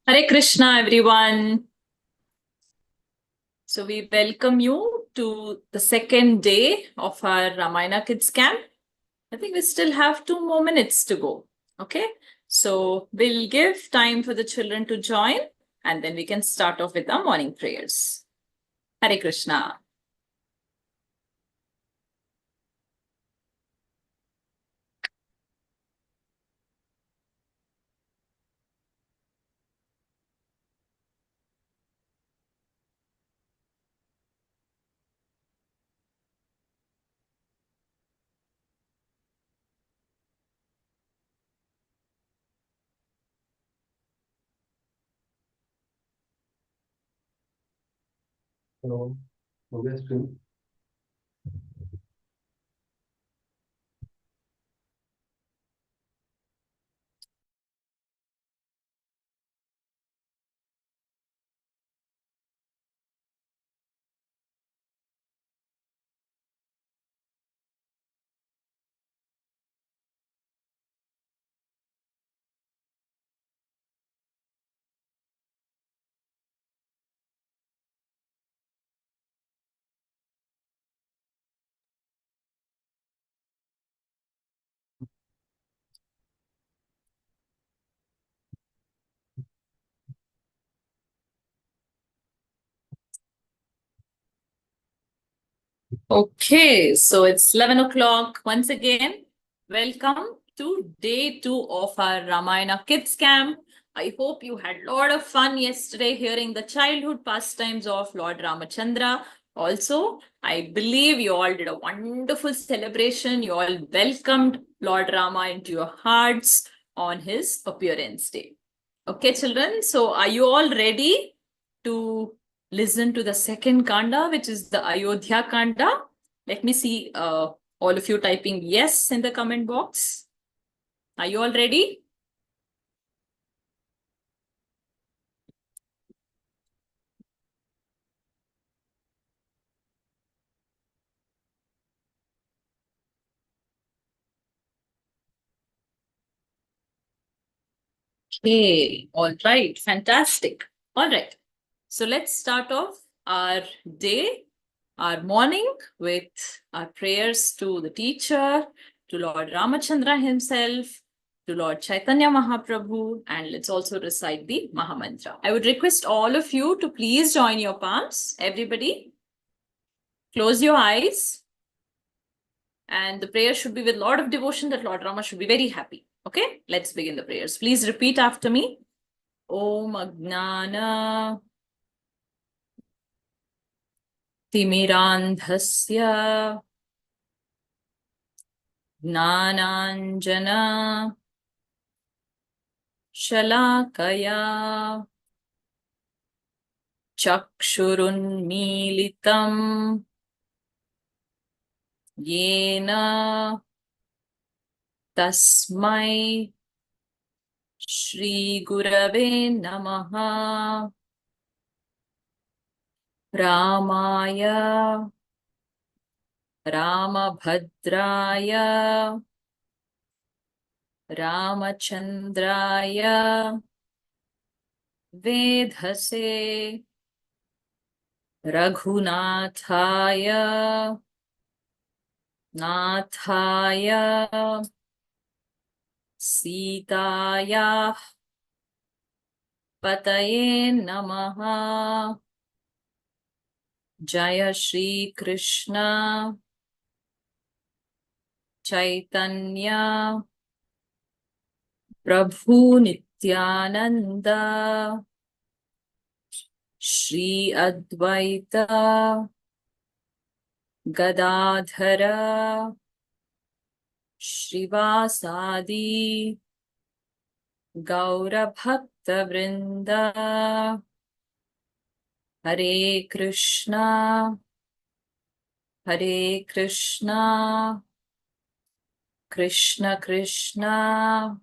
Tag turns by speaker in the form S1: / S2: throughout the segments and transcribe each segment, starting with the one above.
S1: Hare Krishna, everyone. So we welcome you to the second day of our Ramayana Kids Camp. I think we still have 2 more minutes to go. Okay. So we'll give time for the children to join and then we can start off with our morning prayers. Hare Krishna.
S2: Hello, progress stream.
S1: Okay, so it's 11 o'clock once again. Welcome to day 2 of our Ramayana Kids Camp. I hope you had a lot of fun yesterday hearing the childhood pastimes of Lord Ramachandra. Also, I believe you all did a wonderful celebration. You all welcomed Lord Rama into your hearts on his appearance day. Okay, children, so are you all ready to listen to the second Kanda, which is the Ayodhya Kanda? Let me see all of you typing yes in the comment box. Are you all ready? Okay, all right, fantastic. All right, so let's start off our day, our morning with our prayers to the teacher, to Lord Ramachandra himself, to Lord Chaitanya Mahaprabhu, and let's also recite the Mahamantra. I would request all of you to please join your palms. Everybody, close your eyes. And the prayer should be with a lot of devotion that Lord Rama should be very happy. Okay, let's begin the prayers. Please repeat after me. Om Agnana Timirandhasya Gnananjana Shalakaya Chakshurunmilitam Yena Tasmai Shri Gurave Namaha Ramaya Ramabhadraya Ramachandraya Vedhase Raghunathaya Nathaya Sitaya Pataye Namaha Jaya Shri Krishna Chaitanya Prabhu Nityananda Shri Advaita Gadadhara Shrivasadi Gaura Bhakta Vrinda Hare Krishna Hare Krishna Krishna Krishna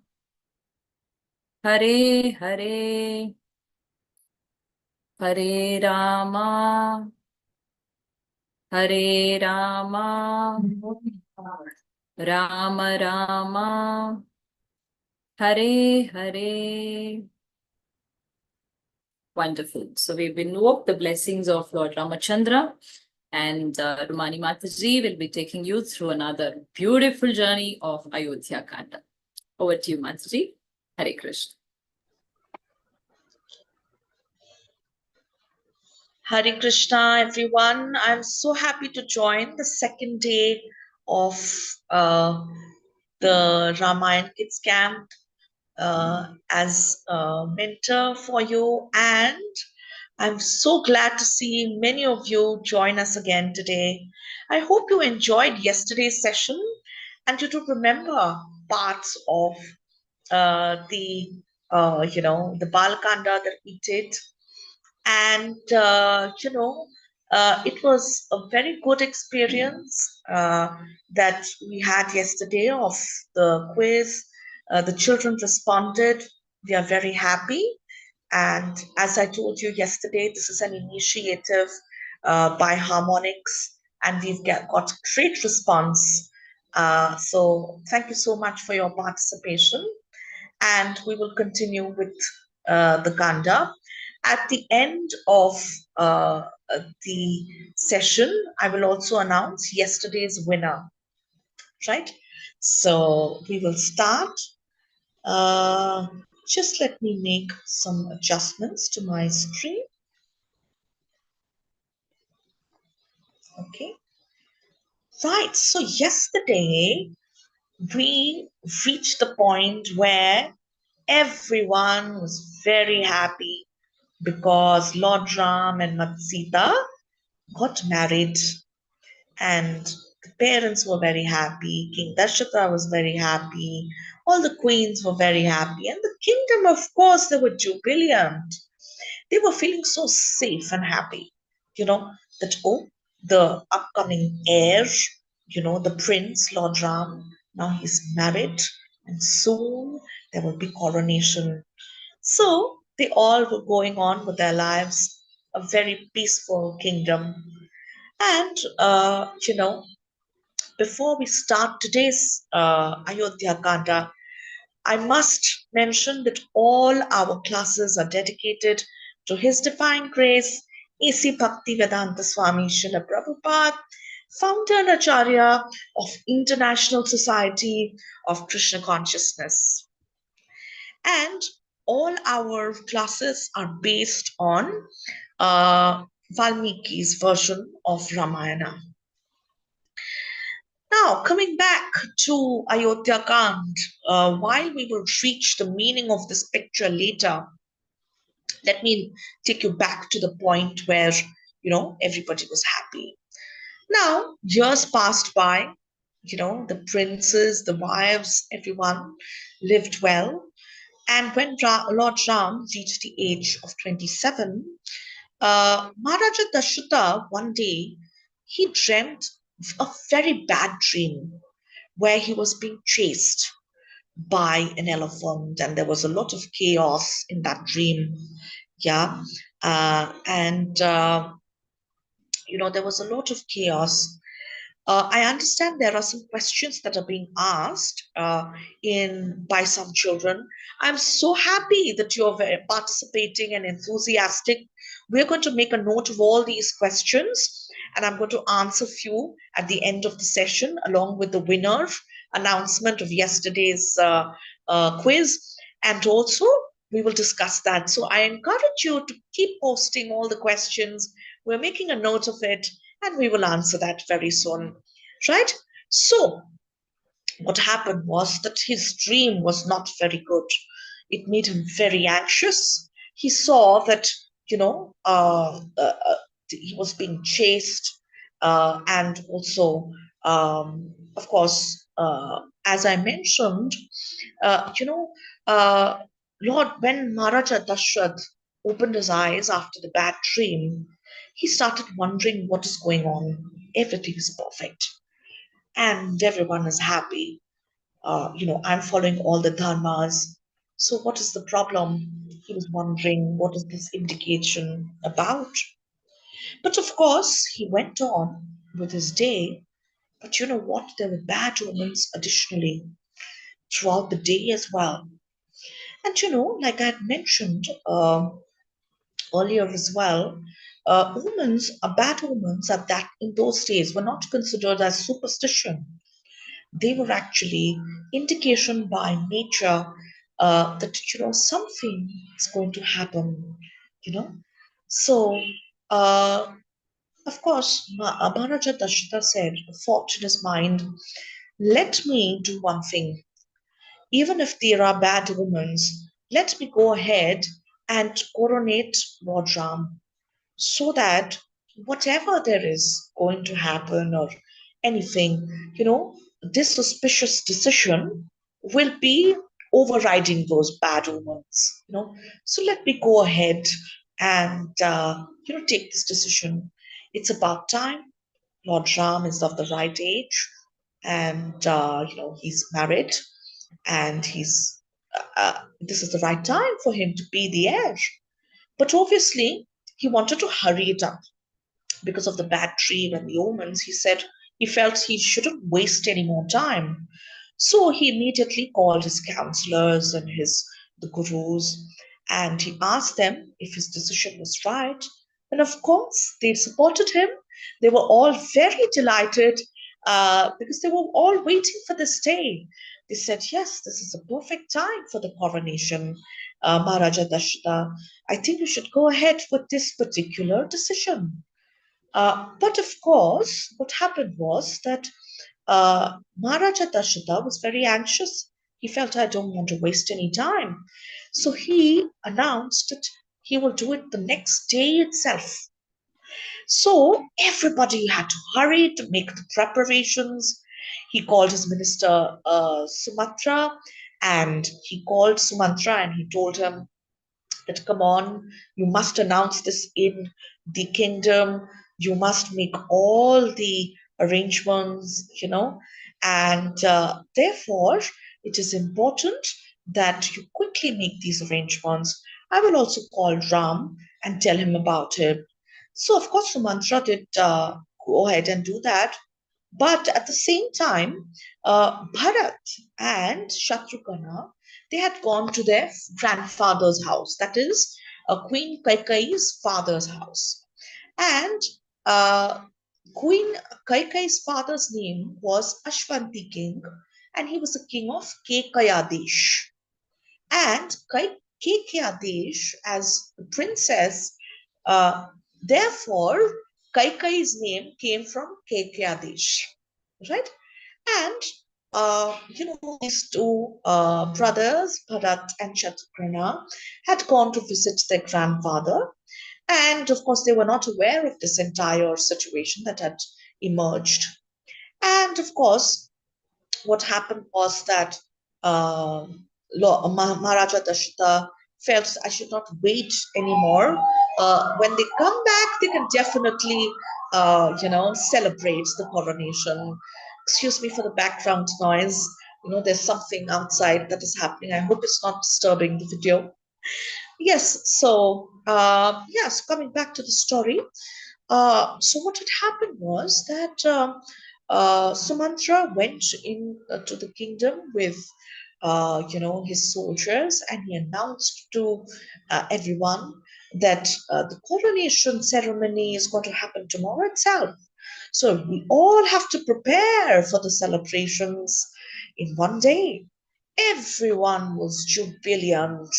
S1: Hare Hare Hare Rama Hare Rama Rama Rama Hare Hare Wonderful. So we've invoked the blessings of Lord Ramachandra, and Rumani Mataji will be taking you through another beautiful journey of Ayodhya Kanda. Over to you, Mataji. Hare Krishna.
S3: Hare Krishna, everyone. I'm so happy to join the second day of the Ramayana Kids Camp as a mentor for you. And I'm so glad to see many of you join us again today. I hope you enjoyed yesterday's session and you do remember parts of the Balakanda that we did. And it was a very good experience that we had yesterday of the quiz. The children responded. We are very happy. And as I told you yesterday, this is an initiative by Harmonics, and we've got great response. So thank you so much for your participation. And we will continue with the Kanda. At the end of the session, I will also announce yesterday's winner, right? So we will start. Just let me make some adjustments to my screen. Okay. Right. So yesterday, we reached the point where everyone was very happy because Lord Ram and Matsita got married, and the parents were very happy. King Dashratha was very happy. All the queens were very happy. And the kingdom, of course, they were jubilant. They were feeling so safe and happy, that, oh, the upcoming heir, the prince, Lord Ram, now he's married, and soon there will be coronation. So they all were going on with their lives, a very peaceful kingdom. And, before we start today's Ayodhya Kanda, I must mention that all our classes are dedicated to His Divine Grace, A.C. Bhaktivedanta Swami Srila Prabhupada, founder and Acharya of International Society of Krishna Consciousness. And all our classes are based on Valmiki's version of Ramayana. Now, coming back to Ayodhya Kand, while we will reach the meaning of this picture later, let me take you back to the point where, everybody was happy. Now, years passed by, the princes, the wives, everyone lived well. And when Lord Ram reached the age of 27, Maharaja Dashrata one day, he dreamt a very bad dream where he was being chased by an elephant, and there was a lot of chaos in that dream. Yeah. And there was a lot of chaos. I understand there are some questions that are being asked by some children. I'm so happy that you're participating and enthusiastic. We're going to make a note of all these questions, and I'm going to answer a few at the end of the session, along with the winner announcement of yesterday's quiz. And also, we will discuss that. So I encourage you to keep posting all the questions. We're making a note of it, and we will answer that very soon, right? So what happened was that his dream was not very good. It made him very anxious. He saw that, he was being chased, and also, of course, as I mentioned, uh, you know, uh, when Maharaja Dashrath opened his eyes after the bad dream, he started wondering what is going on. Everything is perfect and everyone is happy. I'm following all the dharmas. So, what is the problem? He was wondering, what is this indication about? But of course, he went on with his day. But you know what? There were bad omens additionally throughout the day as well. And like I had mentioned, earlier as well, omens, bad omens at that in those days were not considered as superstition. They were actually indication by nature that something is going to happen. You know, so uh, of course, Maharaja Dashratha said, thought in his mind, "Let me do one thing. Even if there are bad omens, let me go ahead and coronate Lord Ram so that whatever there is going to happen or anything, this auspicious decision will be overriding those bad omens. So let me go ahead and take this decision. It's about time. Lord Ram is of the right age, and he's married, and this is the right time for him to be the heir. But obviously, he wanted to hurry it up because of the bad dream and the omens. He said he felt he shouldn't waste any more time. So he immediately called his counselors and the gurus, and he asked them if his decision was right. And of course, they supported him. They were all very delighted because they were all waiting for this day. They said, "Yes, this is a perfect time for the coronation, Maharaja Dashratha. I think you should go ahead with this particular decision." But of course, what happened was that Maharaja Dashratha was very anxious. He felt, "I don't want to waste any time." So he announced that he will do it the next day itself. So everybody had to hurry to make the preparations. He called his minister Sumatra, and he called Sumatra and he told him that, "Come on, you must announce this in the kingdom. You must make all the arrangements, and therefore it is important that you quickly make these arrangements. I will also call Ram and tell him about it." So, of course, Sumantra did go ahead and do that. But at the same time, Bharat and Shatrughna, they had gone to their grandfather's house, that is, Queen Kaikai's father's house. And uh, Queen Kaikai's father's name was Ashwanti King, and he was the king of Kekayadesh. And Kekayadesh, as the princess, uh, therefore, Kaikai's name came from Kekayadesh, right? And these two brothers, Bharat and Shatrughna, had gone to visit their grandfather, and of course, they were not aware of this entire situation that had emerged. And of course, what happened was that Maharaja Dashratha felt, "I should not wait anymore. When they come back, they can definitely, celebrate the coronation." Excuse me for the background noise. There's something outside that is happening. I hope it's not disturbing the video. Yes, so yes, coming back to the story. So what had happened was that Sumantra went in to the kingdom with, his soldiers, and he announced to everyone that the coronation ceremony is going to happen tomorrow itself. So we all have to prepare for the celebrations in one day. Everyone was jubilant.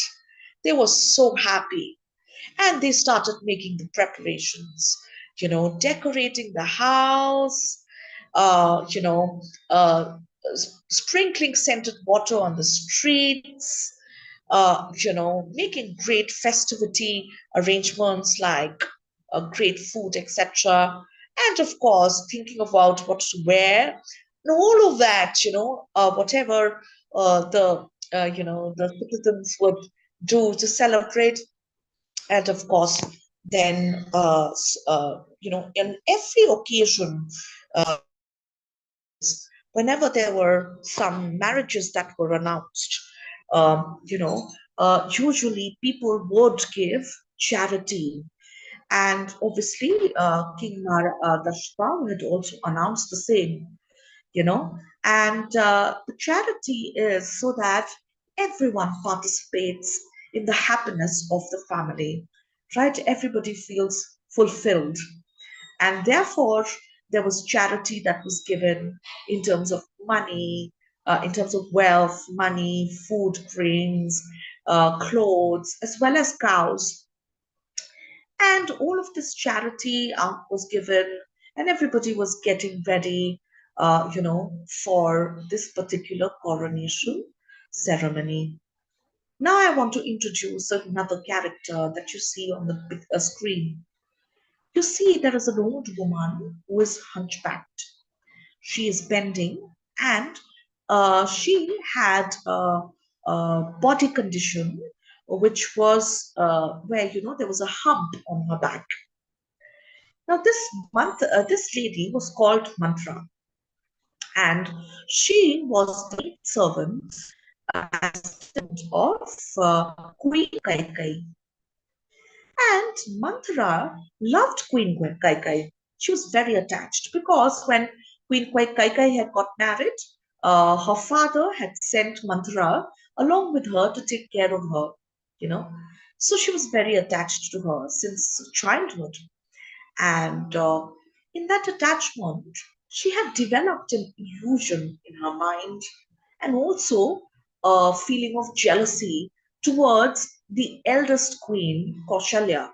S3: They were so happy, and they started making the preparations, decorating the house, uh, you know uh, sprinkling scented water on the streets, making great festivity arrangements like great food, etc. And of course thinking about what to wear and all of that, whatever the citizens would do to celebrate. And of course then in every occasion, whenever there were some marriages that were announced, usually people would give charity. And obviously King Dashrath had also announced the same, you know and the charity is so that everyone participates in the happiness of the family, right? Everybody feels fulfilled. And therefore, there was charity that was given in terms of money, in terms of wealth, money, food, grains, clothes, as well as cows. And all of this charity was given, and everybody was getting ready, for this particular coronation ceremony. Now, I want to introduce another character that you see on the screen. You see, there is an old woman who is hunchbacked. She is bending, and she had a body condition which was where there was a hump on her back. Now, this lady was called Mantra, and she was the servant assistant of Queen Kaikai. And Manthara loved Queen Kaikai. She was very attached because when Queen Kaikai had got married, her father had sent Manthara along with her to take care of her, you know. So she was very attached to her since childhood. And in that attachment, she had developed an illusion in her mind and also a feeling of jealousy towards the eldest queen, Kaushalya.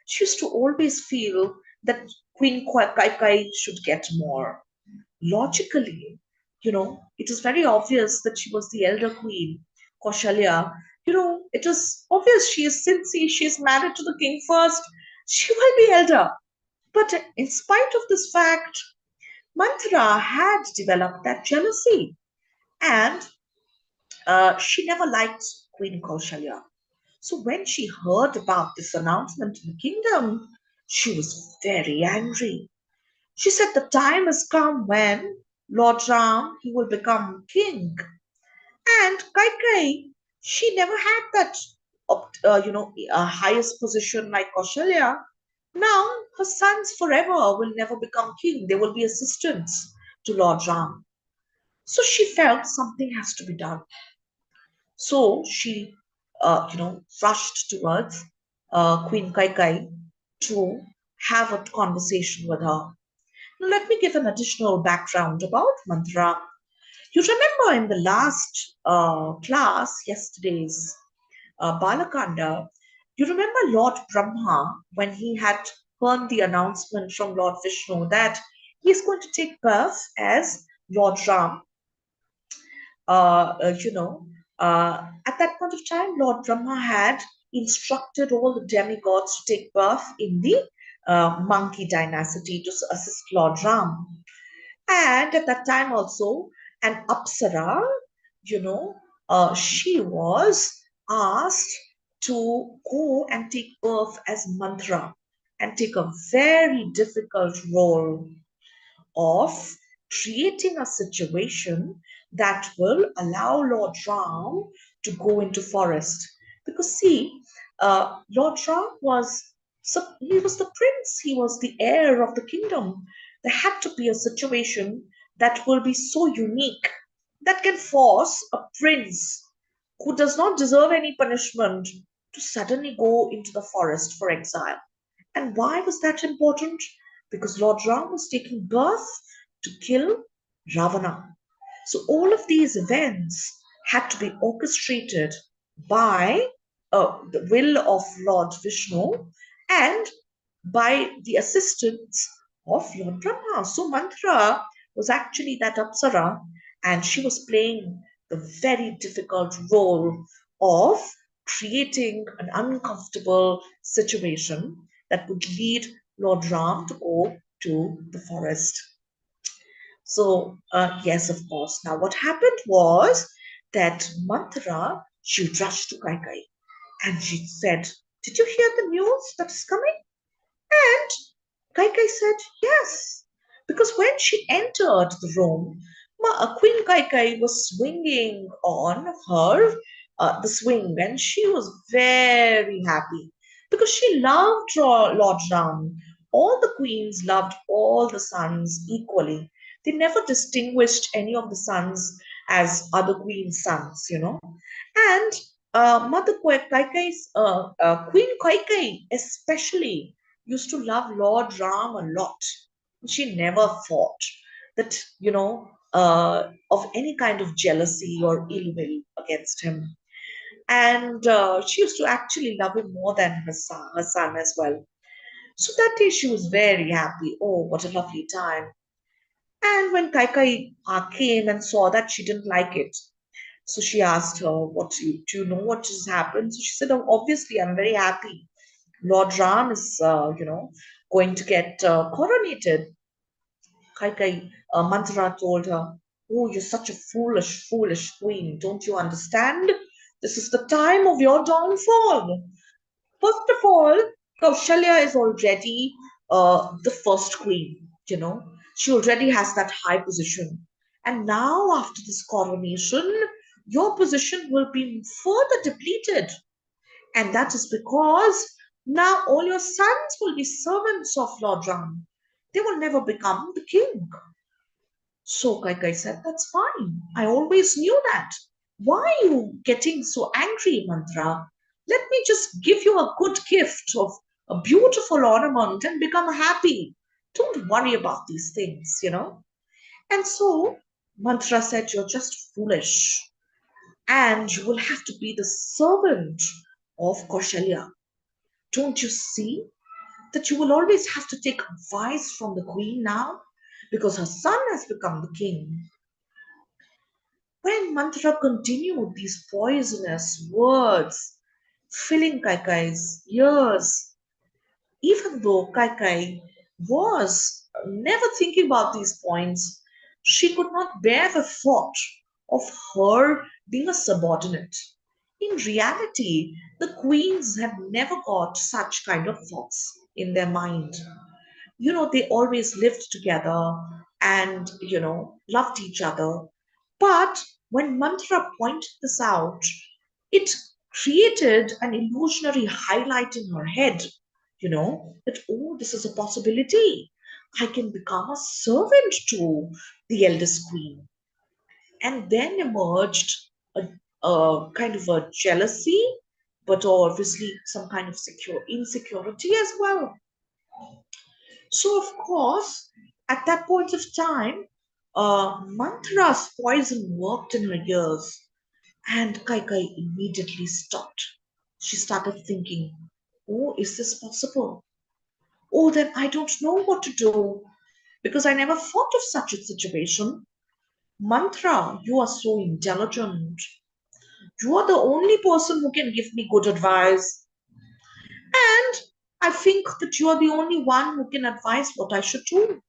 S3: She used to always feel that Queen Kaikai should get more. Logically, it is very obvious that she was the elder queen, Kaushalya. It is obvious since she is married to the king first, she will be elder. But in spite of this fact, Manthara had developed that jealousy, and she never liked Queen Kaushalya. So when she heard about this announcement in the kingdom, she was very angry. She said the time has come when Lord Ram he will become king, and Kaikai she never had that highest position like Kaushalya. Now her sons forever will never become king. They will be assistants to Lord Ram. So she felt something has to be done. So she, rushed towards Queen Kaikai to have a conversation with her. Now, let me give an additional background about Mantra. You remember in the last class, yesterday's Balakanda, you remember Lord Brahma when he had heard the announcement from Lord Vishnu that he is going to take birth as Lord Ram. uh, you know, at that point of time, Lord Brahma had instructed all the demigods to take birth in the monkey dynasty to assist Lord Ram. And at that time also, an Apsara, she was asked to go and take birth as Mantra and take a very difficult role of creating a situation that will allow Lord Ram to go into forest. Because see, Lord Ram he was the prince, he was the heir of the kingdom. There had to be a situation that will be so unique that can force a prince who does not deserve any punishment to suddenly go into the forest for exile. And why was that important? Because Lord Ram was taking birth to kill Ravana. So all of these events had to be orchestrated by the will of Lord Vishnu and by the assistance of Lord Brahma. So Mantra was actually that Apsara, and she was playing the very difficult role of creating an uncomfortable situation that would lead Lord Ram to go to the forest. So, yes, of course. Now, what happened was that Manthara, she rushed to Kaikai and she said, "Did you hear the news that is coming?" And Kaikai said, "Yes." Because when she entered the room, Queen Kaikai was swinging on her the swing, and she was very happy because she loved Lord Ram. All the queens loved all the sons equally. They never distinguished any of the sons as other queens' sons, And Queen Kaikai especially used to love Lord Ram a lot. She never thought that, of any kind of jealousy or ill will against him. And she used to actually love him more than her son as well. So that day she was very happy. Oh, what a lovely time. And when Kaikai came and saw that, she didn't like it. So she asked her, do you know what has happened? So she said, oh, obviously, I'm very happy. Lord Ram is, going to get coronated. Manthara told her, oh, you're such a foolish, foolish queen. Don't you understand? This is the time of your downfall. First of all, Kaushalya is already the first queen, She already has that high position. And now, after this coronation, your position will be further depleted. And that is because now all your sons will be servants of Lord Ram. They will never become the king. So Kaikai said, that's fine. I always knew that. Why are you getting so angry, Mantra? Let me just give you a good gift of a beautiful ornament and become happy. Don't worry about these things. And so Mantra said, you're just foolish and you will have to be the servant of Kaushalya. Don't you see that you will always have to take advice from the queen now because her son has become the king? When Mantra continued these poisonous words, filling Kaikai's ears, even though Kaikai was never thinking about these points, she could not bear the thought of her being a subordinate. In reality, the queens had never got such kind of thoughts in their mind. They always lived together and, loved each other. But when Mantra pointed this out, it created an illusionary highlight in her head, that, oh, this is a possibility. I can become a servant to the eldest queen. And then emerged a kind of a jealousy, but obviously some kind of insecurity as well. So, of course, at that point of time, Mantra's poison worked in her ears, and Kaikai immediately stopped. She started thinking, oh, is this possible? Oh, then I don't know what to do because I never thought of such a situation. Mantra, you are so intelligent. You are the only person who can give me good advice. And I think that you are the only one who can advise what I should do.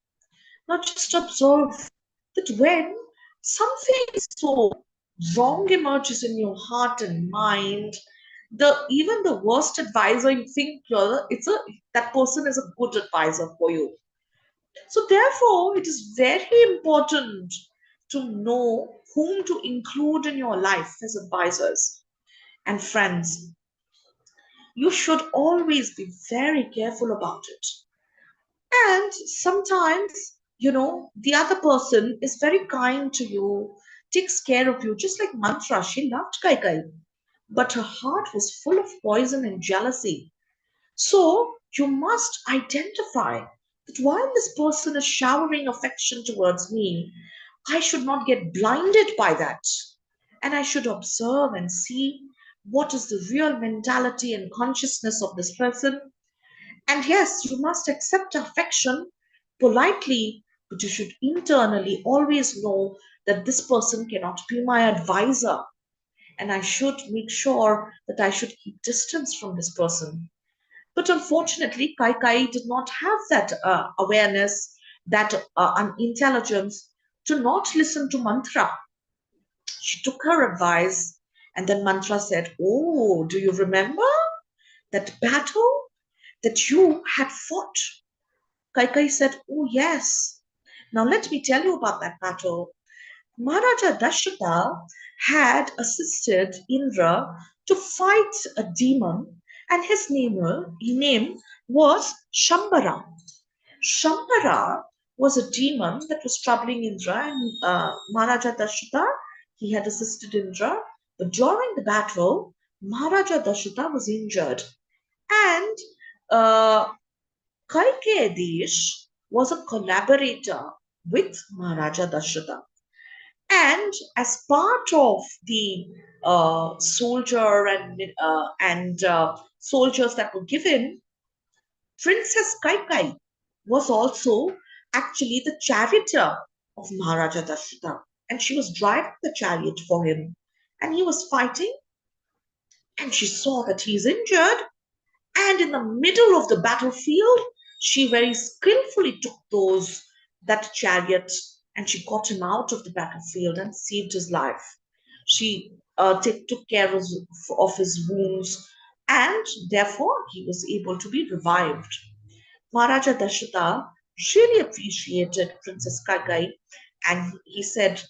S3: Now just observe that when something so wrong emerges in your heart and mind, even the worst advisor you think that person is a good advisor for you. So therefore, it is very important to know whom to include in your life as advisors and friends. You should always be very careful about it. And sometimes, the other person is very kind to you, takes care of you, just like Mantra. She loved Kaikai, but her heart was full of poison and jealousy. So you must identify that while this person is showering affection towards me, I should not get blinded by that. And I should observe and see what is the real mentality and consciousness of this person. And yes, you must accept affection politely, but you should internally always know that this person cannot be my advisor. And I should make sure that I should keep distance from this person. But unfortunately, Kaikai did not have that awareness, that intelligence to not listen to Mantra. She took her advice, and then Mantra said, oh, do you remember that battle that you had fought? Kaikai said, oh, yes. Now let me tell you about that battle. Maharaja Dashrata had assisted Indra to fight a demon, and his name was Shambara. Shambara was a demon that was troubling Indra, and Maharaja Dashrata, he had assisted Indra. But during the battle, Maharaja Dashrata was injured, and uh, Kaikeyadesh was a collaborator with Maharaja Dashrata. And as part of the soldier and soldiers that were given, Princess Kaikai was also actually the charioteer of Maharaja Dashrata, and she was driving the chariot for him. And he was fighting, and she saw that he's injured. And in the middle of the battlefield, she very skillfully took that chariot and she got him out of the battlefield and saved his life. She took care of his wounds, and therefore he was able to be revived. Maharaja Dashrata really appreciated Princess Kagai, and he said,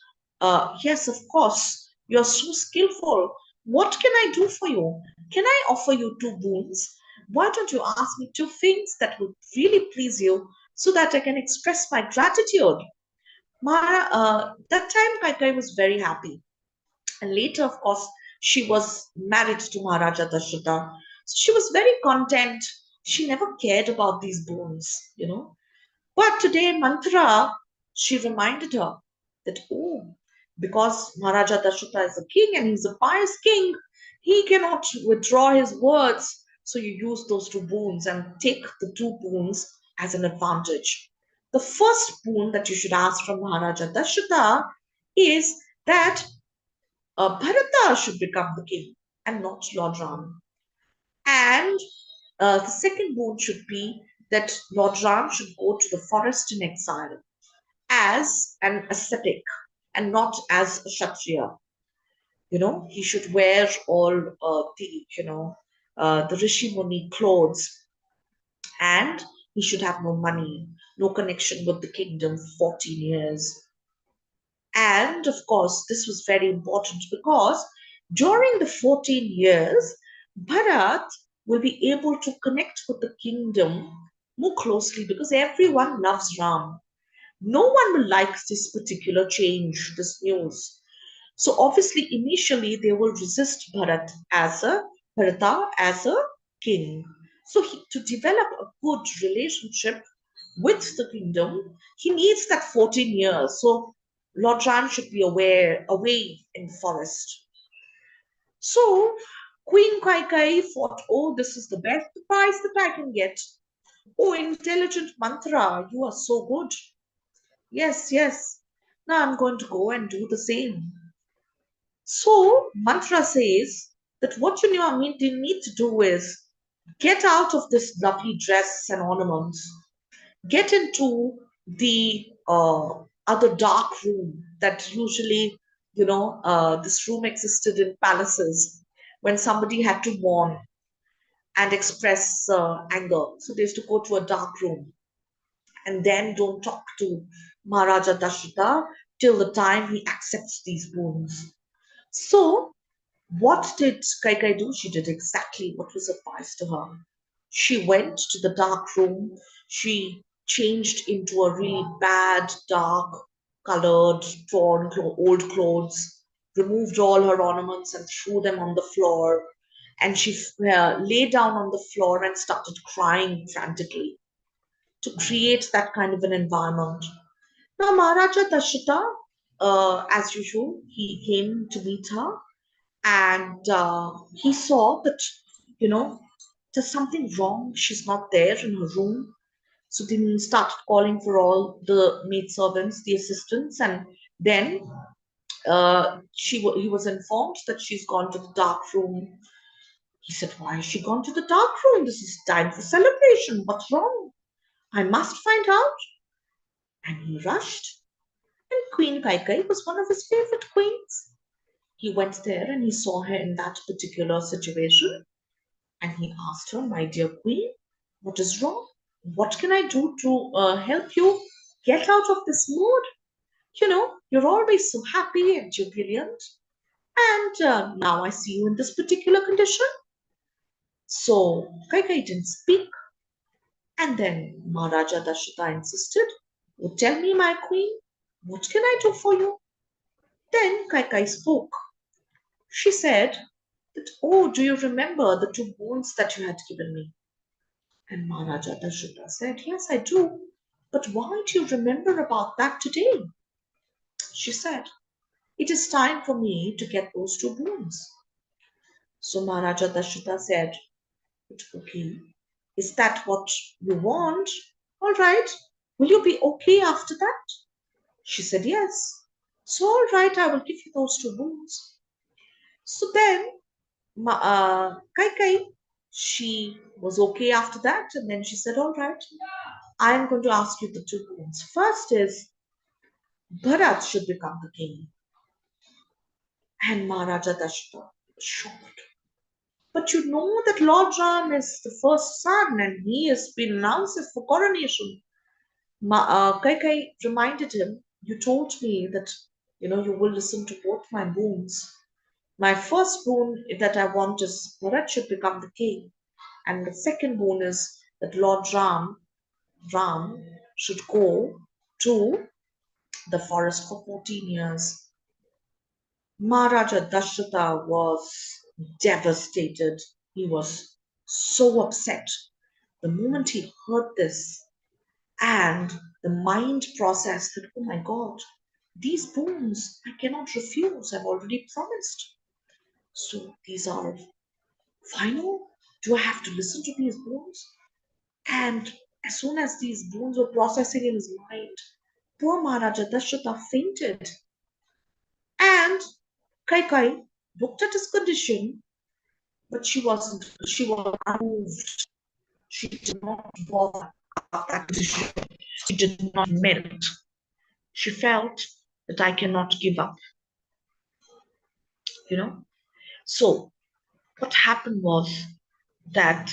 S3: yes, of course, you're so skillful. What can I do for you? Can I offer you two boons? Why don't you ask me two things that will really please you so that I can express my gratitude? That time Kaikai was very happy. And later, of course, she was married to Maharaja Dashrata. So she was very content. She never cared about these boons. But today in Mantra, she reminded her that, oh, because Maharaja Dashrata is a king and he's a pious king, he cannot withdraw his words. So you use those two boons and take the two boons as an advantage. The first boon that you should ask from Maharaja Dashrata is that Bharata should become the king and not Lord Ram. And the second boon should be that Lord Ram should go to the forest in exile as an ascetic and not as a Kshatriya. He should wear all the Rishi Muni clothes, and he should have no money, no connection with the kingdom for 14 years. And of course, this was very important because during the 14 years, Bharat will be able to connect with the kingdom more closely because everyone loves Ram. No one will like this particular change, this news. So obviously, initially they will resist Bharata as a king. So to develop a good relationship with the kingdom, he needs that 14 years. So Lord Ram should be away in the forest. So Queen Kaikai thought, oh, this is the best advice that I can get. Oh, intelligent Mantra, you are so good. Yes, yes. Now I'm going to go and do the same. So Mantra says that what you need to do is get out of this lovely dress and ornaments, get into the other dark room that usually, this room existed in palaces when somebody had to mourn and express anger. So they used to go to a dark room and then don't talk to Maharaja Dashrata till the time he accepts these boons. So what did Kaikai do? She did exactly what was advised to her. She went to the dark room. She changed into a really bad, dark, colored, old clothes, removed all her ornaments and threw them on the floor. And she lay down on the floor and started crying frantically to create that kind of an environment. Now, Maharaja Dashrata, as usual, he came to meet her and he saw that, you know, there's something wrong. She's not there in her room. So then he started calling for all the maidservants, the assistants, and then he was informed that she's gone to the dark room. He said, why has she gone to the dark room? This is time for celebration. What's wrong? I must find out. And he rushed. And Queen Kaikai was one of his favorite queens. He went there and he saw her in that particular situation. And he asked her, my dear queen, what is wrong? What can I do to help you get out of this mood? You're always so happy and jubilant. And now I see you in this particular condition. So Kaikai didn't speak. And then Maharaja Dashrata insisted, oh, tell me, my queen, what can I do for you? Then Kaikai spoke. She said, that, oh, do you remember the two boons that you had given me? And Maharaja Dashrata said, yes, I do. But why do you remember about that today? She said, it is time for me to get those two boons. So Maharaja Dashrata said, okay, is that what you want? All right. Will you be okay after that? She said, yes. So, all right, I will give you those two boons. So then, Kai, she was okay after that. And then she said, all right, I am going to ask you the two boons. First is, Bharat should become the king. And Maharaja Dashrata was shocked. But you know that Lord Ram is the first son and he has been announced as for coronation. Kai reminded him, you told me that you will listen to both my boons. My first boon that I want is Bharat should become the king. And the second boon is that Lord Ram should go to the forest for 14 years. Maharaja Dashrata was devastated. He was so upset the moment he heard this, and the mind processed that, oh my God, these boons I cannot refuse. I've already promised. So these are final. Do I have to listen to these boons? And as soon as these boons were processing in his mind, poor Maharaja Dashrata fainted. And Kai looked at his condition, but she was unmoved. She did not bother about that condition. She did not melt. She felt that I cannot give up, you know. So what happened was that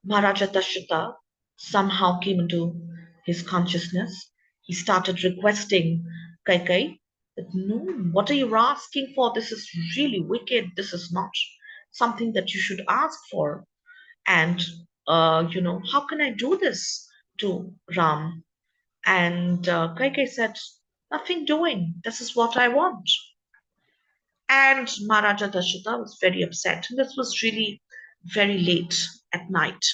S3: Maharaja Dashrata somehow came into his consciousness. He started requesting Kai that, no, what are you asking for? This is really wicked. This is not something that you should ask for. And, how can I do this to Ram? And Kai said, nothing doing. This is what I want. And Maharaja Dashrata was very upset. And this was really very late at night.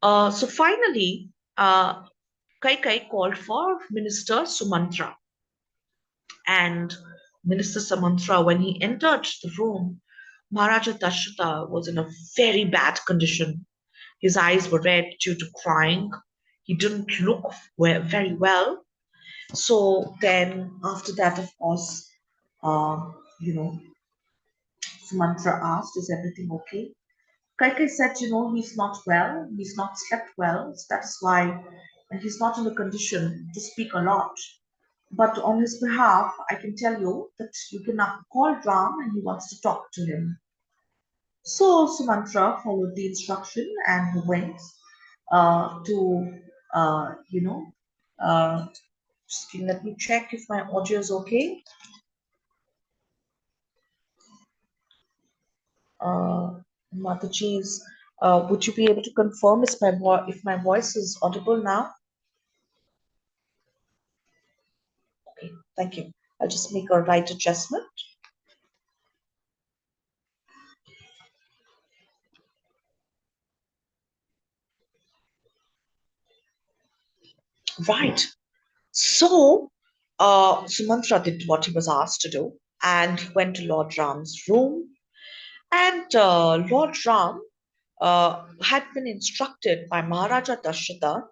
S3: So finally, Kai called for Minister Sumantra. And Minister Sumantra, when he entered the room, Maharaja Dashrata was in a very bad condition. His eyes were red due to crying. He didn't look very well. So then, after that, of course, uh, you know, Sumantra asked, is everything okay? Kai said, he's not well, he's not slept well, so that is why he's not in a condition to speak a lot. But on his behalf, I can tell you that you can call Ram and he wants to talk to him. So Sumantra followed the instruction and he went to, just let me check if my audio is okay. Mataji, would you be able to confirm if my voice is audible now? Okay, thank you. I'll just make a right adjustment. Right. So, Sumantra did what he was asked to do, and he went to Lord Ram's room. And Lord Ram had been instructed by Maharaja Dashrata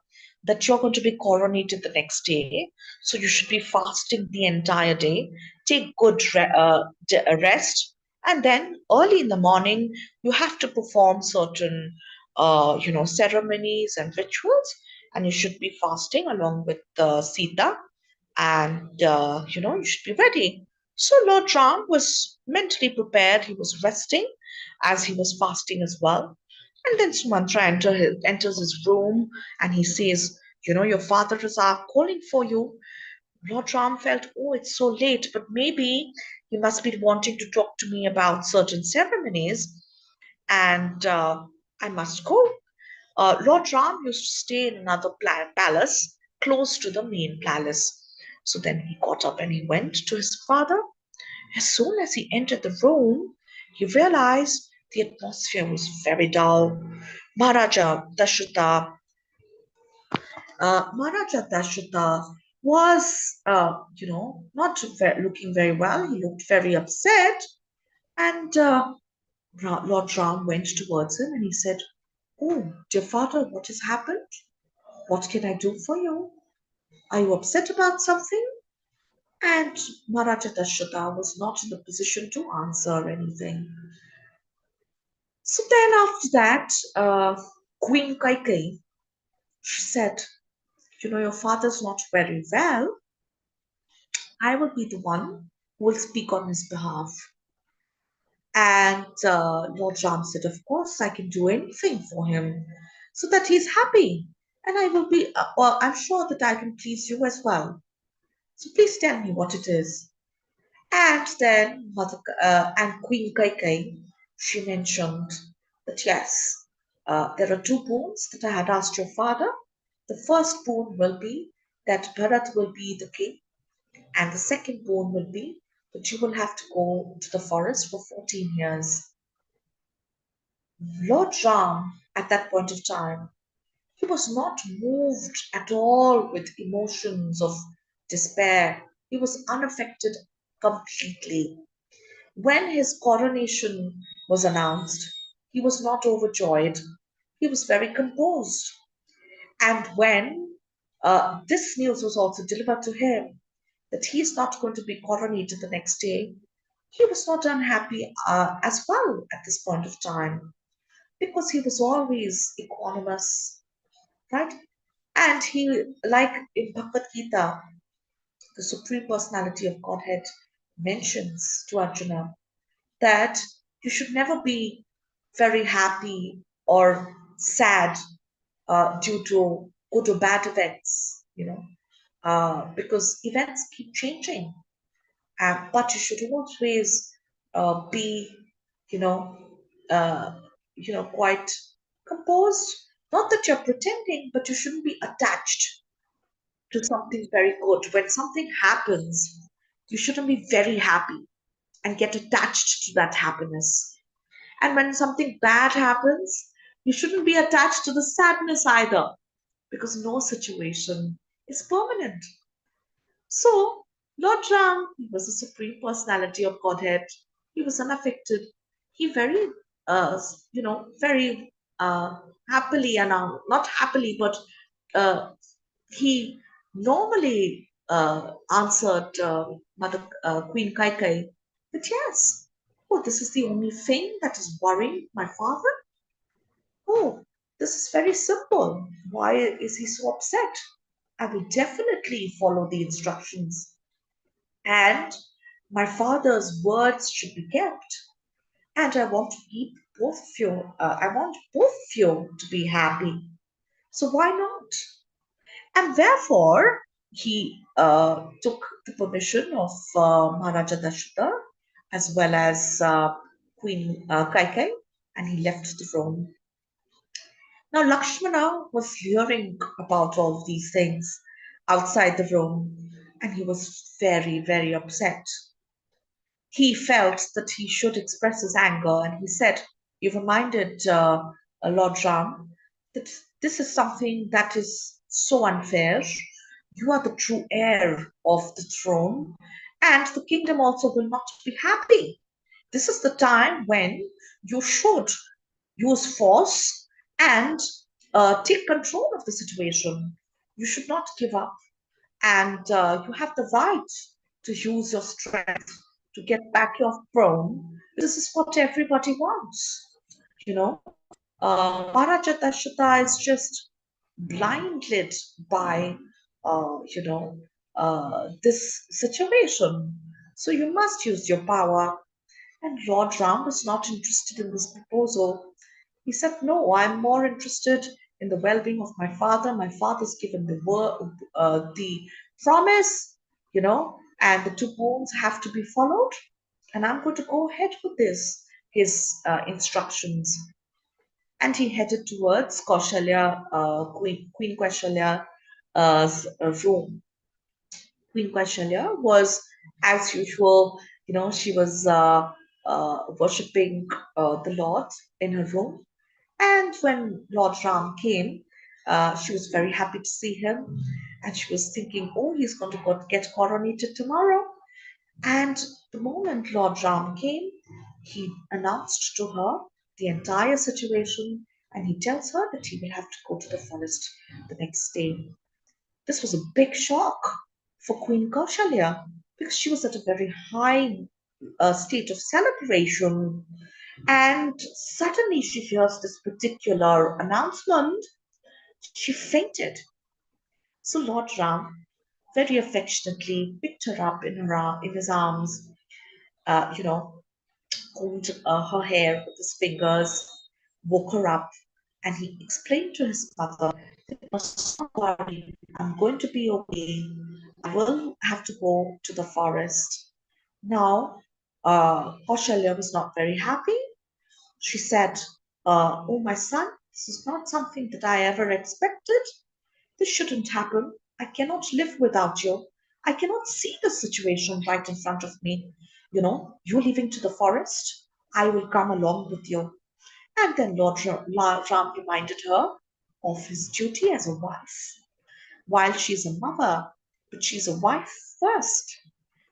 S3: that you're going to be coronated the next day. So you should be fasting the entire day. Take good rest. And then early in the morning, you have to perform certain, ceremonies and rituals. And you should be fasting along with Sita. And, you should be ready. So Lord Ram was mentally prepared. He was resting as he was fasting as well. And then Sumantra enters his room and he says, your father is calling for you. Lord Ram felt, oh, it's so late, but maybe he must be wanting to talk to me about certain ceremonies and I must go. Lord Ram used to stay in another palace close to the main palace. So then he got up and he went to his father. As soon as he entered the room, he realized the atmosphere was very dull. Maharaja Dashrata, Maharaja Dashrata was, not looking very well. He looked very upset. And Lord Ram went towards him and he said, "Oh, dear father, what has happened? What can I do for you? Are you upset about something?" And Maharaja Dashrata was not in the position to answer anything. So then after that, Queen Kaikai, she said, "Your father's not very well. I will be the one who will speak on his behalf." And Lord Ram said, "Of course, I can do anything for him so that he's happy. And I will be, well, I'm sure that I can please you as well. So please tell me what it is." And then and Queen Kaikai, she mentioned that yes, there are two boons that I had asked your father. The first boon will be that Bharat will be the king, and the second boon will be that you will have to go to the forest for 14 years. Lord Ram, at that point of time, he was not moved at all with emotions of despair. He was unaffected completely. When his coronation was announced, he was not overjoyed. He was very composed. And when this news was also delivered to him that he is not going to be coronated the next day, he was not unhappy as well at this point of time because he was always equanimous, right? And he, like in Bhagavad Gita, the Supreme Personality of Godhead mentions to Arjuna that you should never be very happy or sad due to good or bad events, because events keep changing. But you should always be, you know, uh, quite composed. Not that you're pretending, but you shouldn't be attached to something very good. When something happens, you shouldn't be very happy and get attached to that happiness. And when something bad happens, you shouldn't be attached to the sadness either, because no situation is permanent. So, Lord Ram, he was the supreme personality of Godhead. He was unaffected. He very happily, and not happily, but uh, he normally answered Mother Queen Kaikai that yes, oh, this is the only thing that is worrying my father. Oh, this is very simple. Why is he so upset? I will definitely follow the instructions. And my father's words should be kept. And I want to keep both of you, I want both of you to be happy. So why not? And therefore, he took the permission of Maharaja Dashrata as well as Queen Kaikai, and he left the throne. Now, Lakshmana was hearing about all of these things outside the room, and he was very, very upset. He felt that he should express his anger, and he said, "You reminded Lord Ram that this is something that is so unfair. You are the true heir of the throne, and the kingdom also will not be happy. This is the time when you should use force and take control of the situation. You should not give up, and you have the right to use your strength to get back your throne. This is what everybody wants, you know. Maharaja Dashrata is just blinded by, this situation. So you must use your power." And Lord Ram was not interested in this proposal. He said, "No, I'm more interested in the well-being of my father. My father's given the promise, and the two bones have to be followed. And I'm going to go ahead with his instructions." And he headed towards Queen Kaushalya's room. Queen Kaushalya was, as usual, she was worshipping the Lord in her room. And when Lord Ram came, she was very happy to see him. And she was thinking, oh, he's going to get coronated tomorrow. And the moment Lord Ram came, he announced to her the entire situation and he tells her that he will have to go to the forest the next day. This was a big shock for Queen Kaushalya because she was at a very high state of celebration. And suddenly she hears this particular announcement. She fainted. So Lord Ram very affectionately picked her up in his arms, uh, you know, combed her hair with his fingers, woke her up, and he explained to his mother, "You must not worry, I'm going to be okay. I will have to go to the forest." Now, Kaushalya was not very happy. She said, "Oh, my son, this is not something that I ever expected. This shouldn't happen. I cannot live without you. I cannot see the situation right in front of me. You leaving to the forest, I will come along with you." And then Ram reminded her of his duty as a wife. While she's a mother, but she's a wife first.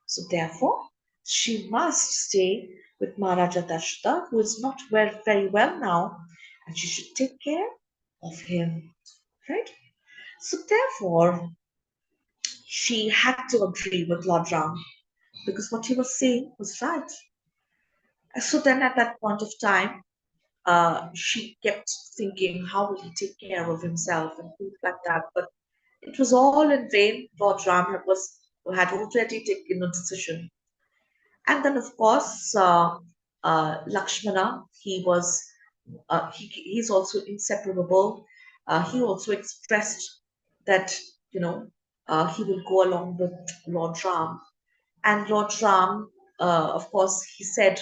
S3: So therefore, she must stay with Maharaja Dashtha, who is not very well now, and she should take care of him. Right? So therefore, she had to agree with Lord Ram because what he was saying was right. So then at that point of time, she kept thinking, how will he take care of himself and things like that. But it was all in vain. Lord Ram had already taken a decision. And then, of course, Lakshmana, he's also inseparable. He also expressed that, you know, he will go along with Lord Ram. And Lord Ram, of course, he said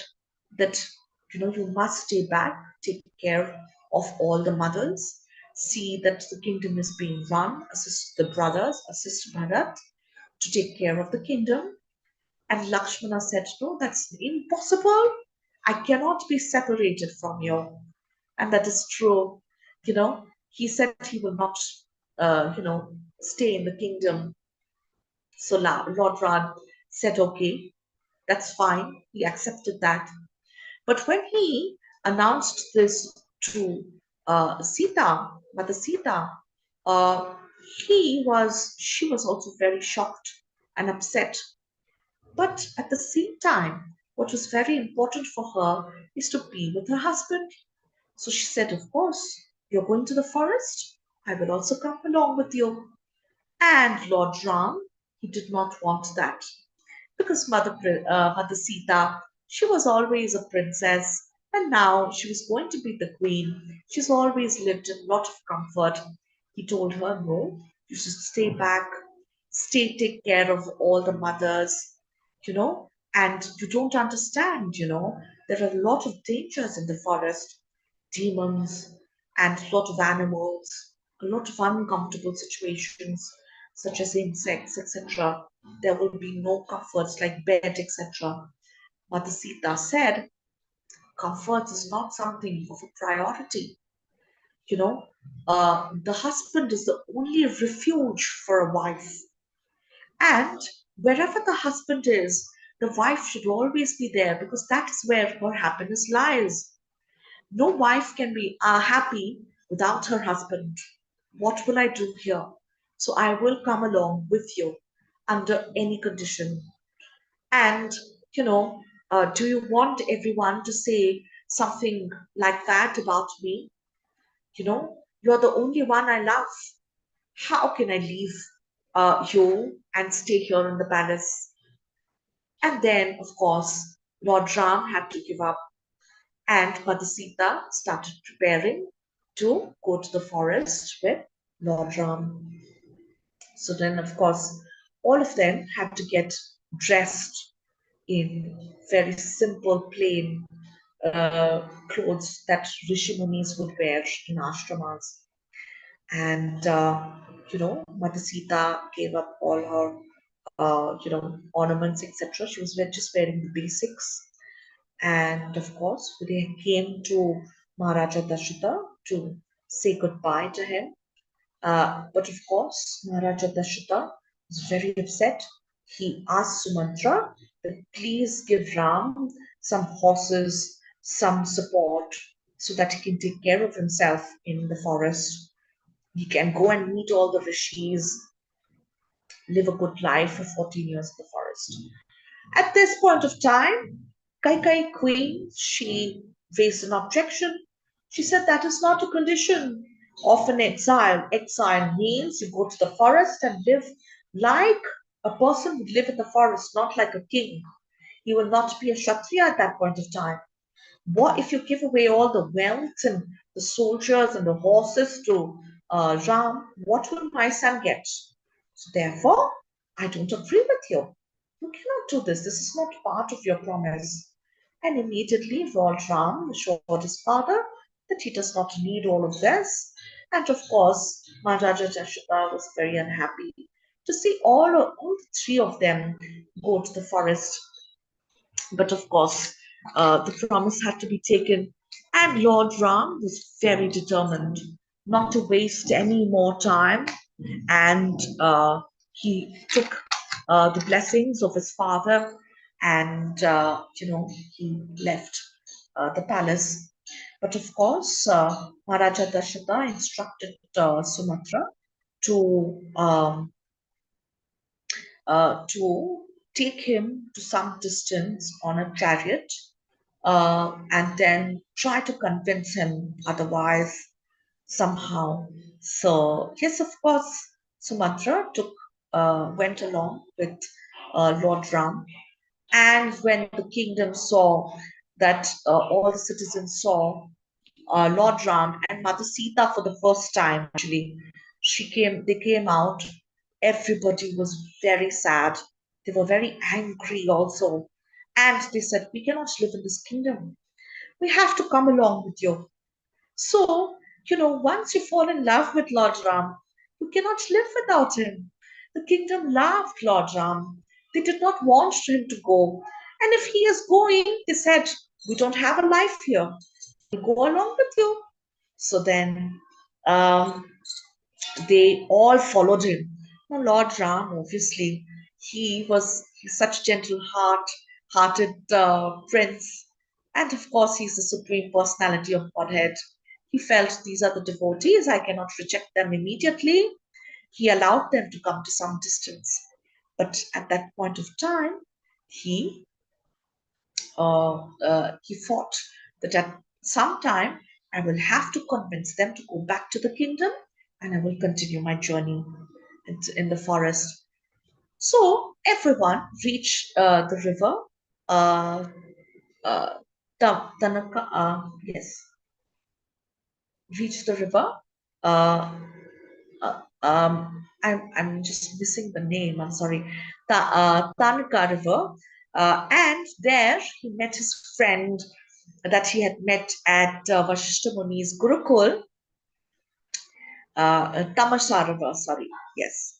S3: that, you must stay back, take care of all the mothers, see that the kingdom is being run, assist the brothers, assist Bharat to take care of the kingdom. And Lakshmana said, no, that's impossible. I cannot be separated from you. And that is true. He said he will not, stay in the kingdom. So Lord Ram said, okay, that's fine. He accepted that. But when he announced this to Mother Sita, uh, she was also very shocked and upset. But at the same time, what was very important for her is to be with her husband. So she said, of course, you're going to the forest. I will also come along with you. And Lord Ram, he did not want that because Mother Sita, she was always a princess, and now she was going to be the queen. She's always lived in a lot of comfort. He told her, no, you should stay back, take care of all the mothers, and you don't understand, there are a lot of dangers in the forest, demons, and a lot of animals, a lot of uncomfortable situations, such as insects, etc. There will be no comforts like bed, etc. Mother Sita said, comfort is not something of a priority. You know, the husband is the only refuge for a wife. And wherever the husband is, the wife should always be there because that is where her happiness lies. No wife can be happy without her husband. What will I do here? So I will come along with you under any condition. And, do you want everyone to say something like that about me? You're the only one I love. How can I leave you and stay here in the palace? And then, of course, Lord Ram had to give up, and Mother Sita started preparing to go to the forest with Lord Ram. So then, of course, all of them had to get dressed in very simple, plain clothes that Rishi Munis would wear in ashramas. And, Mother Sita gave up all her, ornaments, etc. She was just wearing the basics. And of course, they came to Maharaja Dashatha to say goodbye to him. But of course, Maharaja Dashatha was very upset. He asked Sumantra that please give Ram some horses, some support, so that he can take care of himself in the forest. He can go and meet all the rishis, live a good life for 14 years in the forest. At this point of time, Kaikai Queen, she raised an objection. She said that is not a condition of an exile. Exile means you go to the forest and live like a person would live in the forest, not like a king. He will not be a Kshatriya at that point of time. What if you give away all the wealth and the soldiers and the horses to Ram? What will my son get? So therefore, I don't agree with you. You cannot do this. This is not part of your promise. And immediately Lord Ram assured his father that he does not need all of this. And of course, Maharaja Jashoda was very unhappy to see all the three of them go to the forest. But of course, the promise had to be taken, and Lord Ram was very determined not to waste any more time. And he took the blessings of his father, and he left the palace. But of course, Maharaja Dashatha instructed Sumatra to to take him to some distance on a chariot and then try to convince him otherwise somehow. So yes, of course, Sumatra went along with Lord Ram, and when the kingdom saw that all the citizens saw Lord Ram and Mother Sita for the first time, actually, they came out. Everybody was very sad. They were very angry also, and they said, "We cannot live in this kingdom. We have to come along with you." So, once you fall in love with Lord Ram, you cannot live without him. The kingdom loved Lord Ram. They did not want him to go. And if he is going, they said, "We don't have a life here. We'll go along with you." So then um, they all followed him. Now, Lord Ram, obviously, he's such gentle hearted prince, and of course, he's the supreme personality of Godhead. He felt these are the devotees; I cannot reject them immediately. He allowed them to come to some distance, but at that point of time, he he fought that at some time I will have to convince them to go back to the kingdom, and I will continue my journey in the forest. So everyone reached the river. Uh, Tanaka, yes, reached the river. Uh, I'm just missing the name. I'm sorry. Tanaka River. And there he met his friend that he had met at Vashishta Muni's Gurukul, Tamasa River, sorry, yes.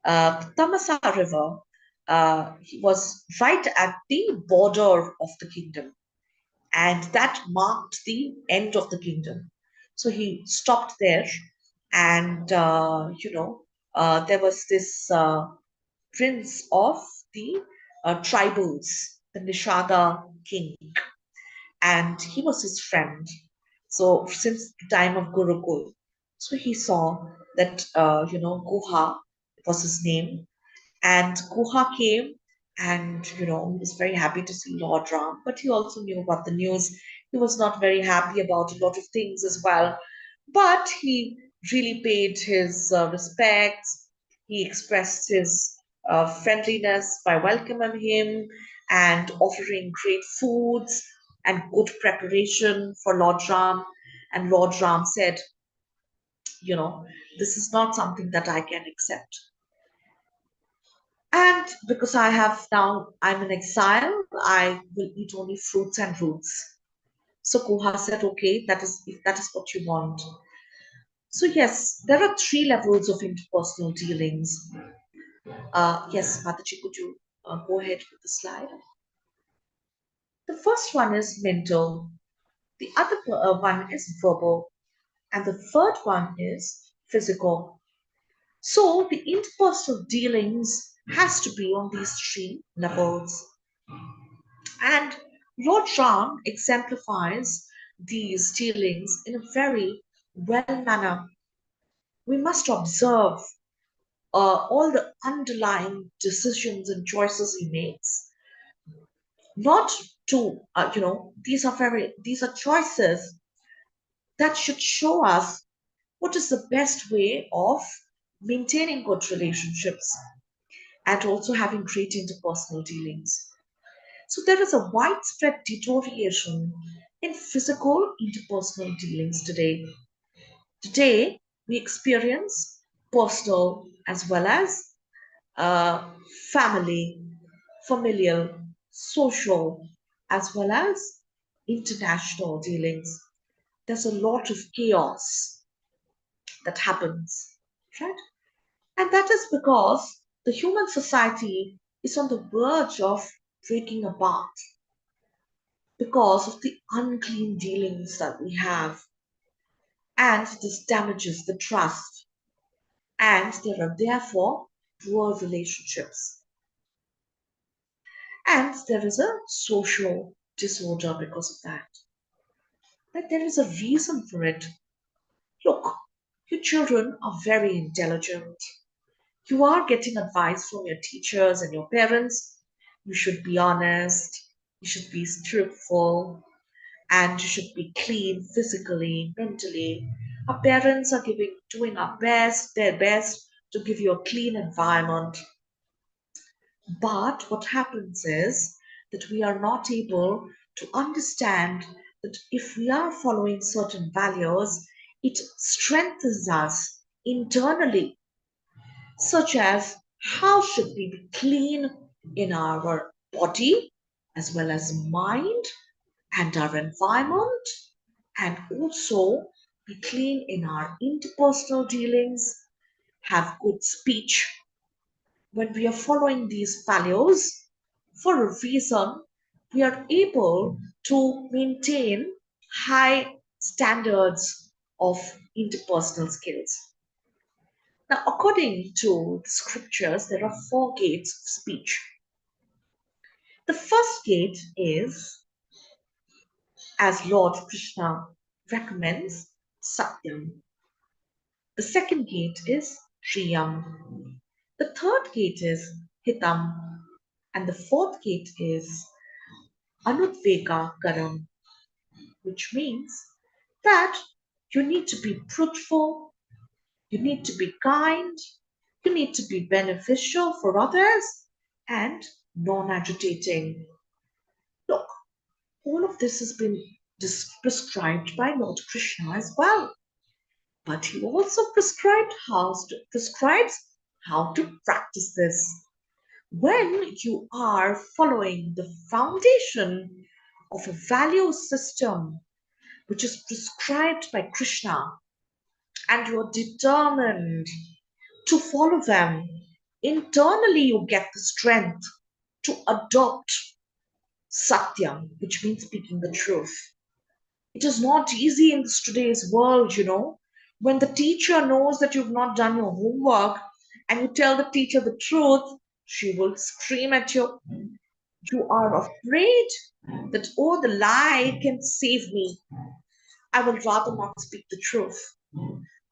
S3: Tamasa River he was right at the border of the kingdom, and that marked the end of the kingdom. So he stopped there, and there was this prince of the tribals, the Nishada king, and he was his friend. So since the time of Gurukul, so he saw that Guha was his name, and Guha came, and he was very happy to see Lord Ram, but he also knew about the news. He was not very happy about a lot of things as well, but he really paid his respects. He expressed his friendliness by welcoming him and offering great foods and good preparation for Lord Ram. And Lord Ram said, you know, this is not something that I can accept. And because I'm in exile, I will eat only fruits and roots. So Kuha said, okay, if that is what you want. So yes, there are three levels of interpersonal dealings. Yes, Mataji, could you go ahead with the slide? The first one is mental, the other one is verbal, and the third one is physical. So the interpersonal dealings has to be on these three levels. And Lord Ram exemplifies these dealings in a very well manner. We must observe all the underlying decisions and choices he makes, not to these are choices that should show us what is the best way of maintaining good relationships and also having great interpersonal dealings. So there is a widespread deterioration in physical interpersonal dealings today. Today, we experience personal as well as uh, family, familial, social, as well as international dealings. There's a lot of chaos that happens, right? And that is because the human society is on the verge of breaking apart because of the unclean dealings that we have. And this damages the trust. And there are therefore poor relationships. And there is a social disorder because of that. But there is a reason for it. Look, your children are very intelligent. You are getting advice from your teachers and your parents. You should be honest, you should be truthful, and you should be clean physically, mentally. Our parents are doing their best to give you a clean environment. But what happens is that we are not able to understand that if we are following certain values, it strengthens us internally, such as how should we be clean in our body as well as mind and our environment, and also be clean in our interpersonal dealings, have good speech. When we are following these values for a reason, we are able to maintain high standards of interpersonal skills. Now, according to the scriptures, there are four gates of speech. The first gate is, as Lord Krishna recommends, Satyam. The second gate is Shriyam. The third gate is Hitam. And the fourth gate is Anudvega Karam, which means that you need to be fruitful, you need to be kind, you need to be beneficial for others, and non agitating. Look, all of this has been prescribed by Lord Krishna as well. But he also prescribes how to practice this. When you are following the foundation of a value system which is prescribed by Krishna, and you are determined to follow them, internally you get the strength to adopt Satyam, which means speaking the truth. It is not easy in this today's world, when the teacher knows that you've not done your homework and you tell the teacher the truth, she will scream at you. You are afraid that, oh, the lie can save me. I will rather not speak the truth.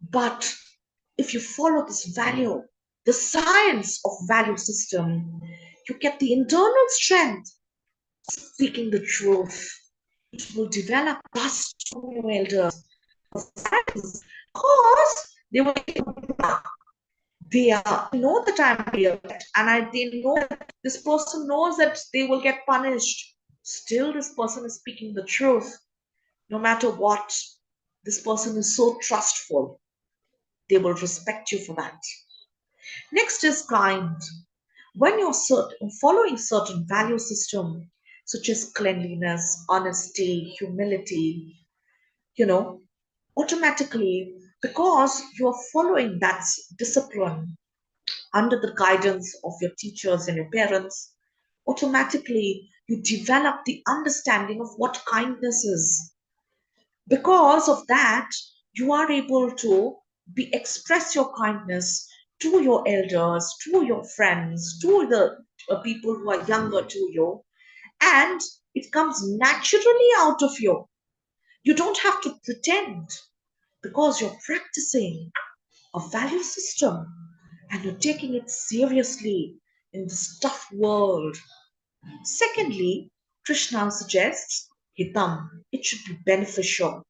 S3: But if you follow this value, the science of value system, you get the internal strength speaking the truth. It will develop trust from your elders. Because they will they know that I'm real and they know that this person knows that they will get punished. Still, this person is speaking the truth. No matter what, this person is so trustful. They will respect you for that. Next is kind. When you're following certain value system, such as cleanliness, honesty, humility, you know, automatically, because you're following that discipline under the guidance of your teachers and your parents, automatically you develop the understanding of what kindness is. Because of that, you are able to express your kindness to your elders, to your friends, to the people who are younger to you, and it comes naturally out of you. You don't have to pretend because you're practicing a value system and you're taking it seriously in this tough world. Secondly, Krishna suggests hitam. It should be beneficial.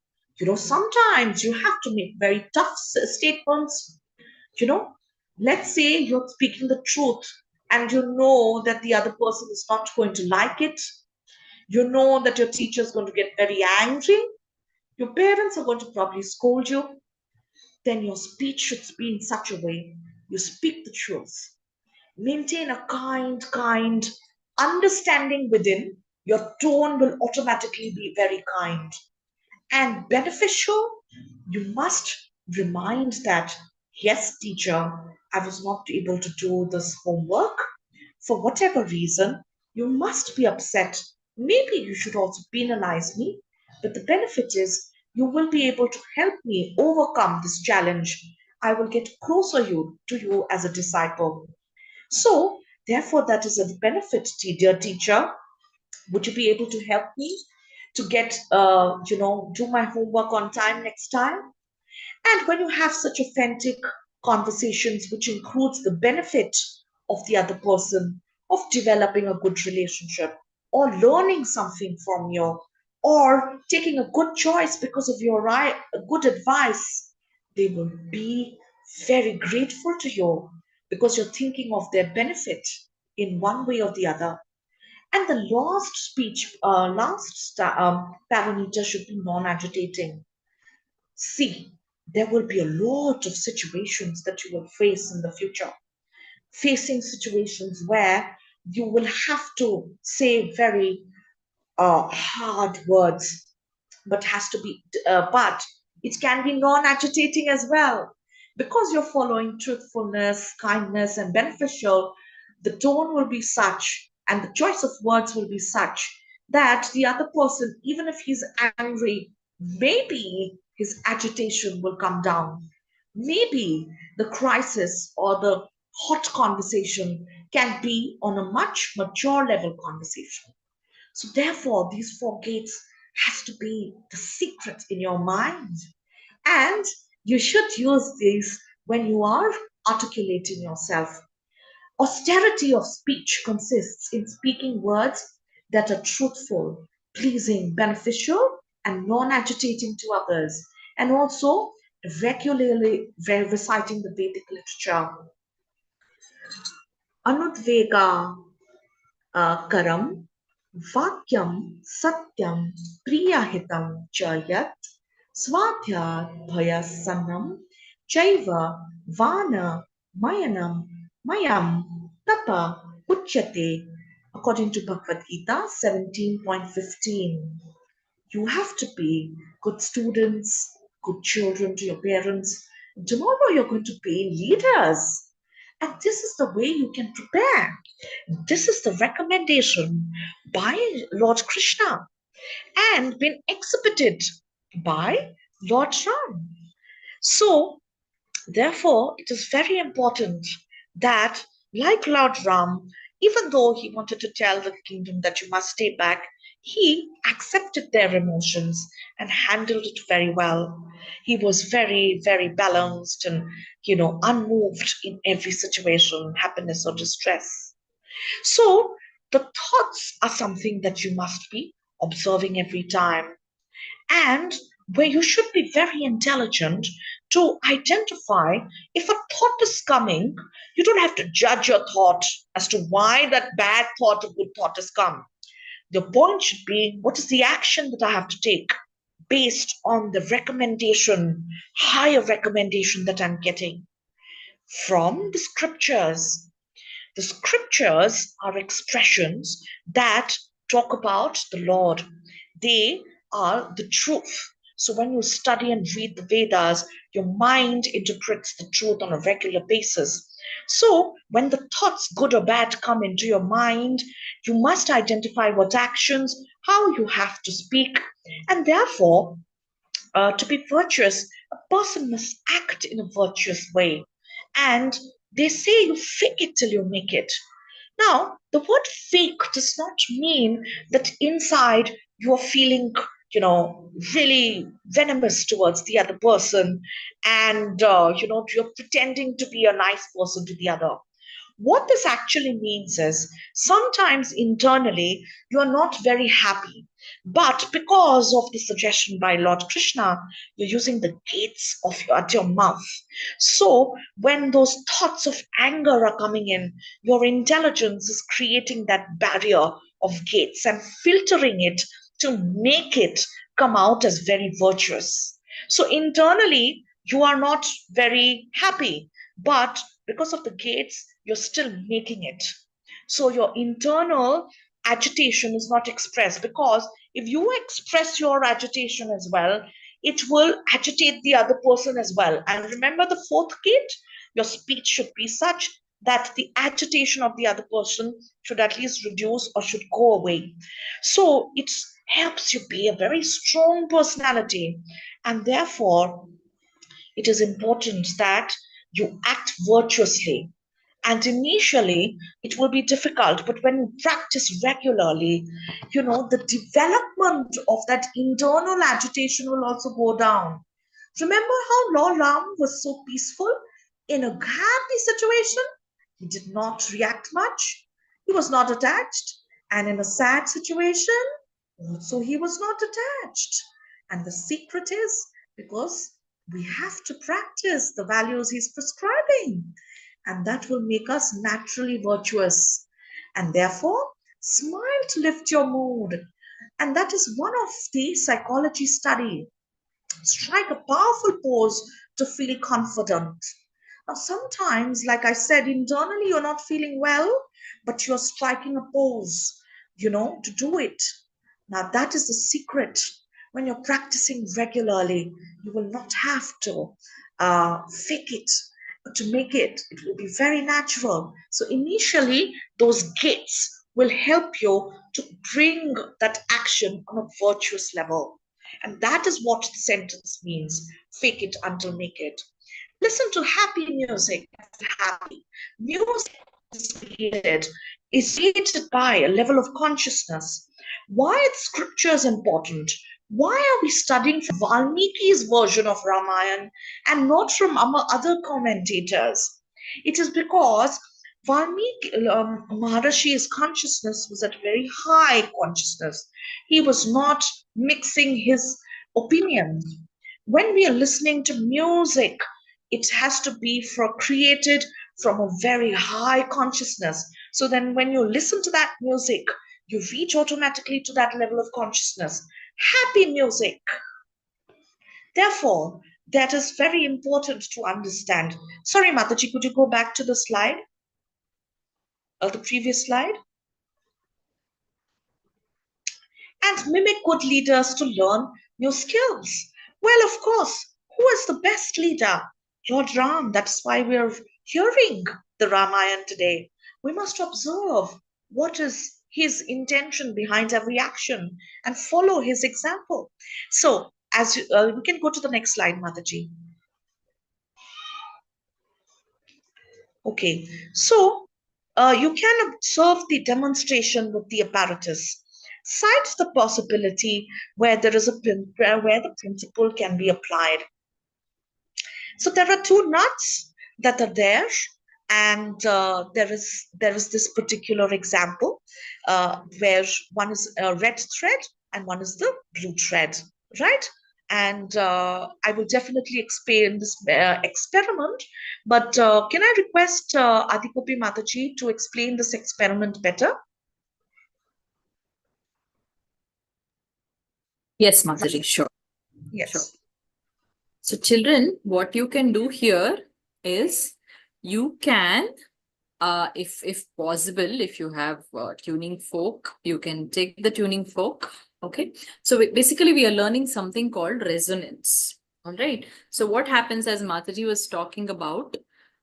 S3: Sometimes you have to make very tough statements. You know, let's say you're speaking the truth and you know that the other person is not going to like it. You know that your teacher is going to get very angry. Your parents are going to probably scold you. Then your speech should be in such a way you speak the truth. Maintain a kind understanding within. Your tone will automatically be very kind and beneficial. You must remind that, yes, teacher, I was not able to do this homework for whatever reason. You must be upset. Maybe you should also penalize me, but the benefit is you will be able to help me overcome this challenge. I will get closer to you as a disciple. So, therefore, that is a benefit, dear teacher. Would you be able to help me to get, do my homework on time next time? And when you have such authentic conversations, which includes the benefit of the other person, of developing a good relationship, or learning something from you, or taking a good choice because of your good advice, they will be very grateful to you because you're thinking of their benefit in one way or the other. And the last speech, parameter should be non agitating. See, there will be a lot of situations that you will face in the future. Facing situations where you will have to say very hard words, but it can be non-agitating as well because you're following truthfulness, kindness, and beneficial. The tone will be such, and the choice of words will be such that the other person, even if he's angry, maybe his agitation will come down. Maybe the crisis or the hot conversation can be on a much mature level conversation. So therefore, these four gates has to be the secret in your mind. And you should use these when you are articulating yourself. Austerity of speech consists in speaking words that are truthful, pleasing, beneficial, and non-agitating to others, and also regularly reciting the Vedic literature. Anudvega karam vakyam satyam priyahitam chayat swadhyat bhayasanam chaiva vana mayanam mayam tata uchyate, according to Bhagavad Gita 17.15. You have to be good students, good children to your parents. Tomorrow you're going to be leaders, and this is the way you can prepare. This is the recommendation by Lord Krishna and been exhibited by Lord Ram. So, therefore, it is very important that, like Lord Ram, even though he wanted to tell the kingdom that you must stay back, he accepted their emotions and handled it very well. He was very, very balanced and, unmoved in every situation, happiness or distress. So, the thoughts are something that you must be observing every time, and where you should be very intelligent to identify if a thought is coming. You don't have to judge your thought as to why that bad thought or good thought has come. The point should be, what is the action that I have to take based on the recommendation, higher recommendation that I'm getting from the scriptures. The scriptures are expressions that talk about the Lord. They are the truth. So when you study and read the Vedas, your mind interprets the truth on a regular basis. So when the thoughts, good or bad, come into your mind, you must identify what actions, how you have to speak, and therefore, to be virtuous, a person must act in a virtuous way. And they say you fake it till you make it. Now, the word fake does not mean that inside you are feeling, really venomous towards the other person and, you're pretending to be a nice person to the other. What this actually means is sometimes internally you are not very happy, but because of the suggestion by Lord Krishna, you're using the gates of at your mouth. So when those thoughts of anger are coming in, your intelligence is creating that barrier of gates and filtering it to make it come out as very virtuous. So internally, you are not very happy, but because of the gates, you're still making it. So your internal agitation is not expressed, because if you express your agitation as well, it will agitate the other person as well. And remember the fourth gate, your speech should be such that the agitation of the other person should at least reduce or should go away. So it helps you be a very strong personality, and therefore it is important that you act virtuously. And initially, it will be difficult, but when you practice regularly, the development of that internal agitation will also go down. Remember how Lord Ram was so peaceful in a happy situation? He did not react much, he was not attached. And in a sad situation, also he was not attached. And the secret is because we have to practice the values he's prescribing, and that will make us naturally virtuous. And therefore, smile to lift your mood. And that is one of the psychology study. Strike a powerful pose to feel confident. Now, sometimes, like I said, internally you're not feeling well, but you're striking a pose, to do it. Now, that is the secret. When you're practicing regularly, you will not have to fake it. But to make it, it will be very natural. So, initially, those gates will help you to bring that action on a virtuous level. And that is what the sentence means, fake it until make it. Listen to happy music. Happy music is created by a level of consciousness. Why is scriptures important? Why are we studying from Valmiki's version of Ramayana and not from other commentators? It is because Valmiki Maharshi's consciousness was at very high consciousness. He was not mixing his opinions. When we are listening to music, it has to be created from a very high consciousness. So then when you listen to that music, you reach automatically to that level of consciousness. Happy music. Therefore, that is very important to understand. Sorry, Mataji, could you go back to the slide? The previous slide? And mimic good leaders to learn new skills. Well, of course, who is the best leader? Lord Ram. That's why we're hearing the Ramayana today. We must observe what is his intention behind every action and follow his example. So, as we can go to the next slide, Mataji. Okay, so you can observe the demonstration with the apparatus. Cite the possibility where there is where the principle can be applied. So there are two nuts that are there, and there is this particular example where one is a red thread and one is the blue thread, right? And I will definitely explain this experiment, but can I request Adikopi Mataji to explain this experiment better?
S1: Yes, Mataji, sure.
S3: Yes.
S1: Sure. So children, what you can do here is you can, if possible, if you have tuning fork, you can take the tuning fork. Okay. So basically we are learning something called resonance. All right. So what happens, as Mataji was talking about,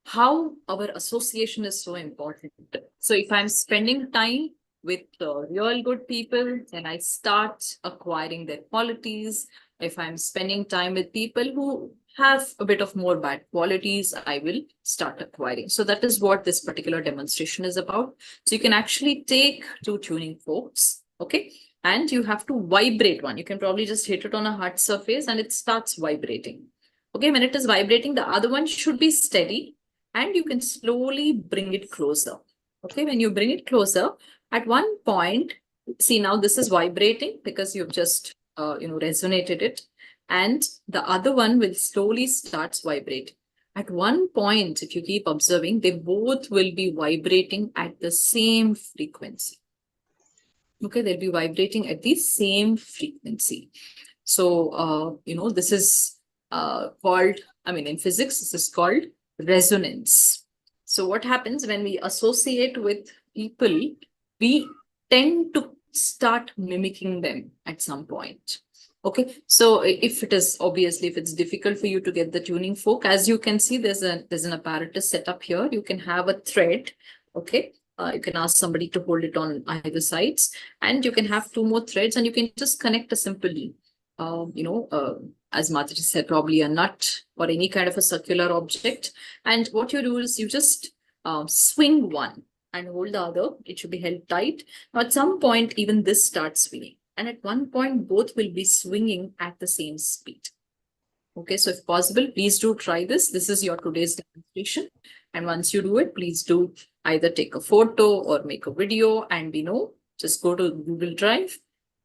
S1: how our association is so important. So if I'm spending time with real good people, then I start acquiring their qualities. If I'm spending time with people who have a bit of more bad qualities, I will start acquiring. So that is what this particular demonstration is about. So you can actually take two tuning forks, okay? And you have to vibrate one. You can probably just hit it on a hard surface and it starts vibrating. Okay, when it is vibrating, the other one should be steady and you can slowly bring it closer. Okay, when you bring it closer, at one point, see now this is vibrating because you've just resonated it, and the other one will slowly starts vibrating. At one point, if you keep observing, they both will be vibrating at the same frequency. Okay, they'll be vibrating at the same frequency. So, this is called, in physics, this is called resonance. So what happens when we associate with people, we tend to start mimicking them at some point. Okay, so if it is obviously, if it's difficult for you to get the tuning fork, as you can see, there's an apparatus set up here. You can have a thread. Okay, you can ask somebody to hold it on either sides, and you can have two more threads, and you can just connect a simple as Madhuri said, probably a nut or any kind of a circular object. And what you do is you just swing one and hold the other. It should be held tight. Now, at some point, even this starts swinging. And at one point, both will be swinging at the same speed. Okay, so if possible, please do try this. This is your today's demonstration. And once you do it, please do either take a photo or make a video, and just go to Google Drive,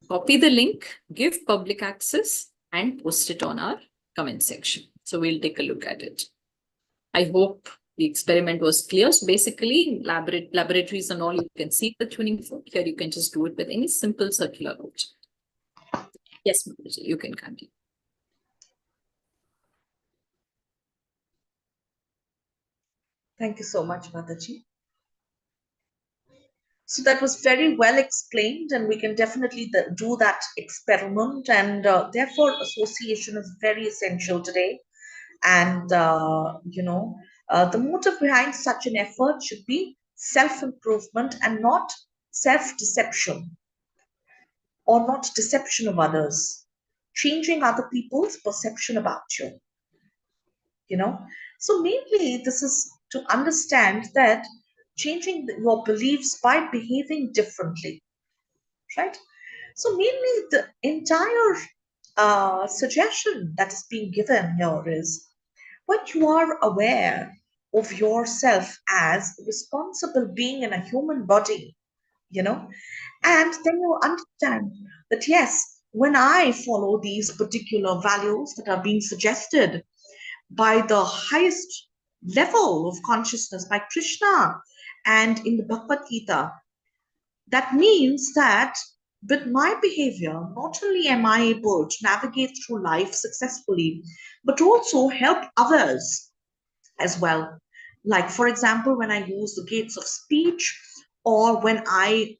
S1: copy the link, give public access, and post it on our comment section. So we'll take a look at it. I hope the experiment was clear. So basically, laboratories and all, you can see the tuning fork. Here you can just do it with any simple circular object. Yes, Mataji, you can continue.
S3: Thank you so much, Mataji. So that was very well explained, and we can definitely do that experiment. And therefore, association is very essential today. And, the motive behind such an effort should be self improvement and not self deception, or not deception of others, changing other people's perception about you. you know so mainly this is to understand that changing your beliefs by behaving differently, right? So mainly the entire suggestion that is being given here is, when you are aware of yourself as a responsible being in a human body, you know and then you understand that yes, when I follow these particular values that are being suggested by the highest level of consciousness, by Krishna and in the Bhagavad Gita. That means that with my behavior, not only am I able to navigate through life successfully, but also help others as well. Like, for example, when I use the gates of speech, or when I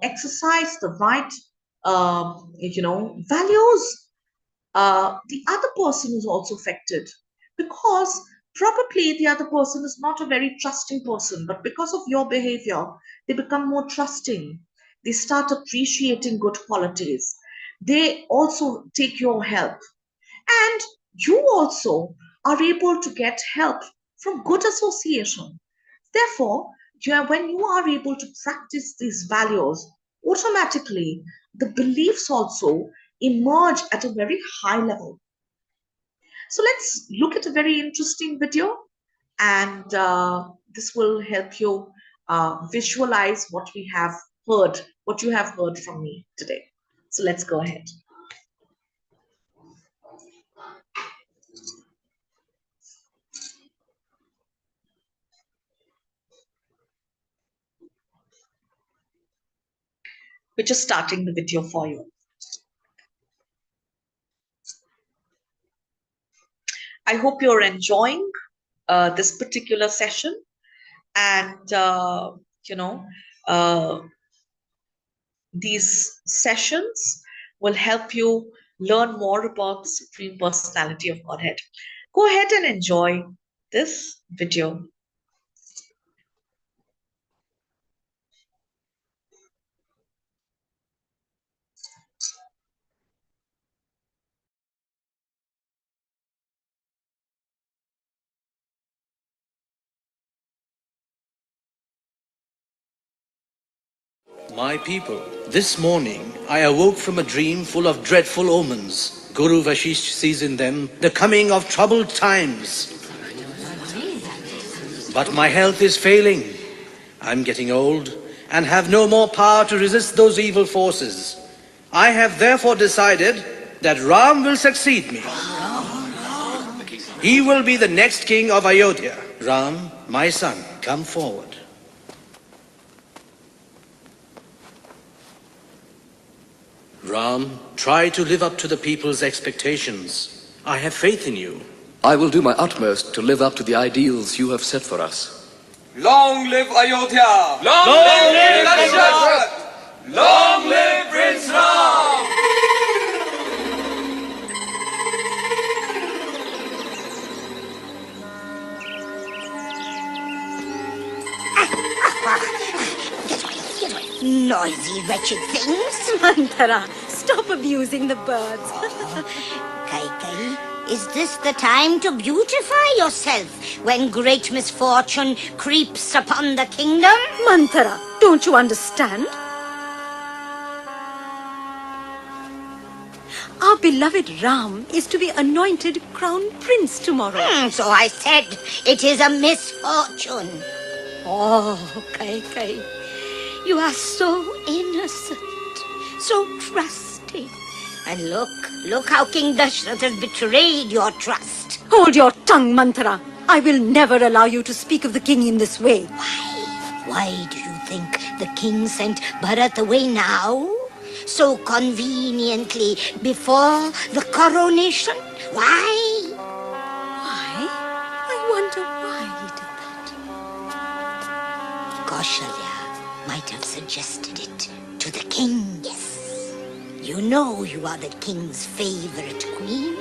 S3: exercise the right, values, the other person is also affected, because probably the other person is not a very trusting person, but because of your behavior, they become more trusting. They start appreciating good qualities. They also take your help. And you also are able to get help from good association. Therefore, when you are able to practice these values, automatically the beliefs also emerge at a very high level. So let's look at a very interesting video, and this will help you visualize what you have heard from me today. So let's go ahead. We're just starting the video for you. I hope you're enjoying this particular session, and these sessions will help you learn more about the Supreme Personality of Godhead. Go ahead and enjoy this video.
S4: My people, this morning I awoke from a dream full of dreadful omens. Guru Vashisht sees in them the coming of troubled times. But my health is failing. I'm getting old and have no more power to resist those evil forces. I have therefore decided that Ram will succeed me. He will be the next king of Ayodhya. Ram, my son, come forward. Ram, try to live up to the people's expectations. I have faith in you.
S5: I will do my utmost to live up to the ideals you have set for us.
S6: Long live Ayodhya! Long live Dasharatha! Long live Prince Ram!
S7: Noisy, wretched things.
S8: Manthara, stop abusing the birds.
S7: Kaikai, is this the time to beautify yourself when great misfortune creeps upon the kingdom?
S8: Manthara, don't you understand? Our beloved Ram is to be anointed crown prince tomorrow.
S7: So I said it is a misfortune.
S8: Oh, Kaikai, you are so innocent, so trusting.
S7: And look how King Dashrath has betrayed your trust.
S8: Hold your tongue, Manthara. I will never allow you to speak of the king in this way.
S7: Why do you think the king sent Bharat away now? So conveniently before the coronation? Why?
S8: Why? I wonder why he did that.
S7: Kaushalya might have suggested it to the king, yes. You know you are the king's favorite queen,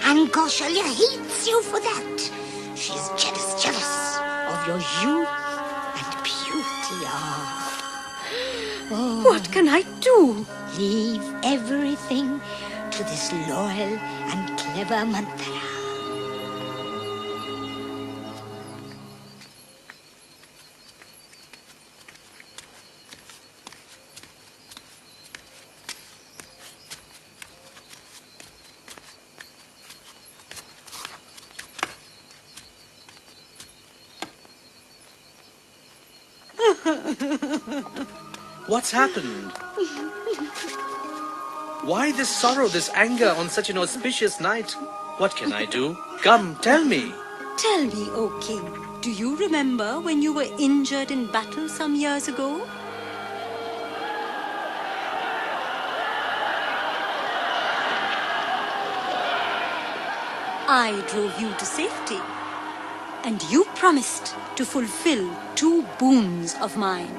S7: and Kaushalya hates you for that. She's jealous of your youth and beauty. Oh,
S8: What can I do?
S7: leave everything to this loyal and clever Manthara.
S4: What's happened? Why this sorrow, this anger on such an auspicious night? What can I do? Come, tell me.
S8: Tell me, O king, do you remember when you were injured in battle some years ago? I drove you to safety, and you promised to fulfill 2 boons of mine.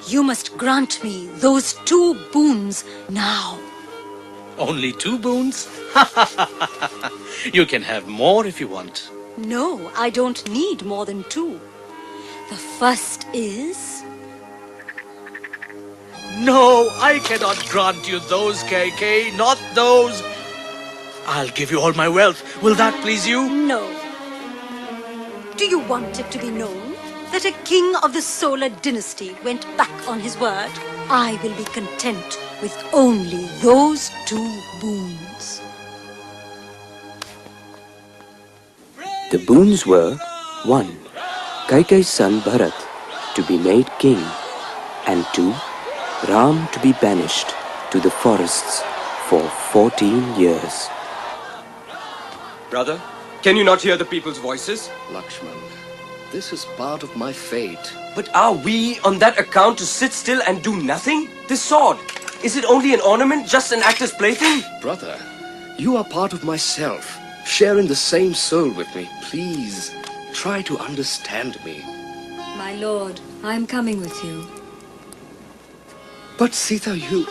S8: You must grant me those 2 boons now.
S4: Only 2 boons? You can have more if you want.
S8: No, I don't need more than 2. The first is...
S4: No, I cannot grant you those, KK, not those. I'll give you all my wealth. Will that please you?
S8: No. Do you want it to be known that a king of the Solar dynasty went back on his word? I will be content with only those 2 boons.
S9: The boons were 1. Kaikai's son Bharat to be made king, and 2. Ram to be banished to the forests for 14 years.
S6: Brother, can you not hear the people's voices?
S5: Lakshman, this is part of my fate.
S6: But are we on that account to sit still and do nothing? This sword, is it only an ornament, just an actor's plaything?
S5: Brother, you are part of myself, sharing the same soul with me. Please, try to understand me.
S10: My lord, I am coming with you.
S5: But Sita, you...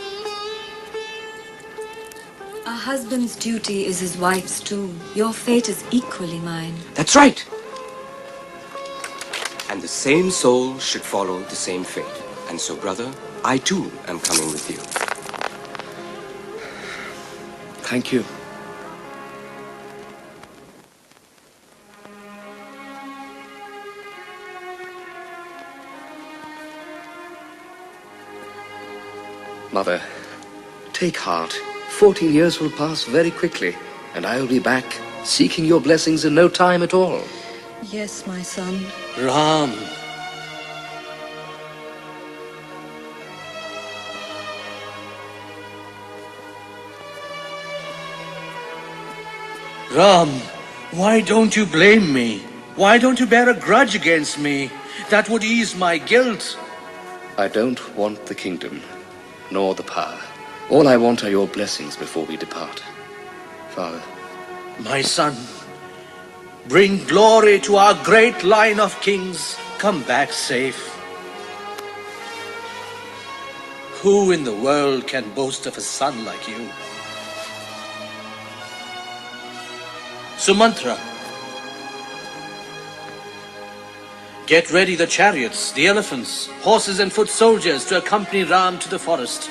S10: A husband's duty is his wife's too. Your fate is equally mine.
S6: That's right. And the same soul should follow the same fate. And so, brother, I too am coming with you.
S5: Thank you. Mother, take heart. 14 years will pass very quickly, and I will be back, seeking your blessings in no time at all.
S10: Yes, my son.
S4: Ram. Ram, why don't you blame me? Why don't you bear a grudge against me? That would ease my guilt.
S5: I don't want the kingdom, nor the power. All I want are your blessings before we depart. Father.
S4: My son, bring glory to our great line of kings. Come back safe. Who in the world can boast of a son like you? Sumantra, get ready the chariots, the elephants, horses and foot soldiers to accompany Ram to the forest.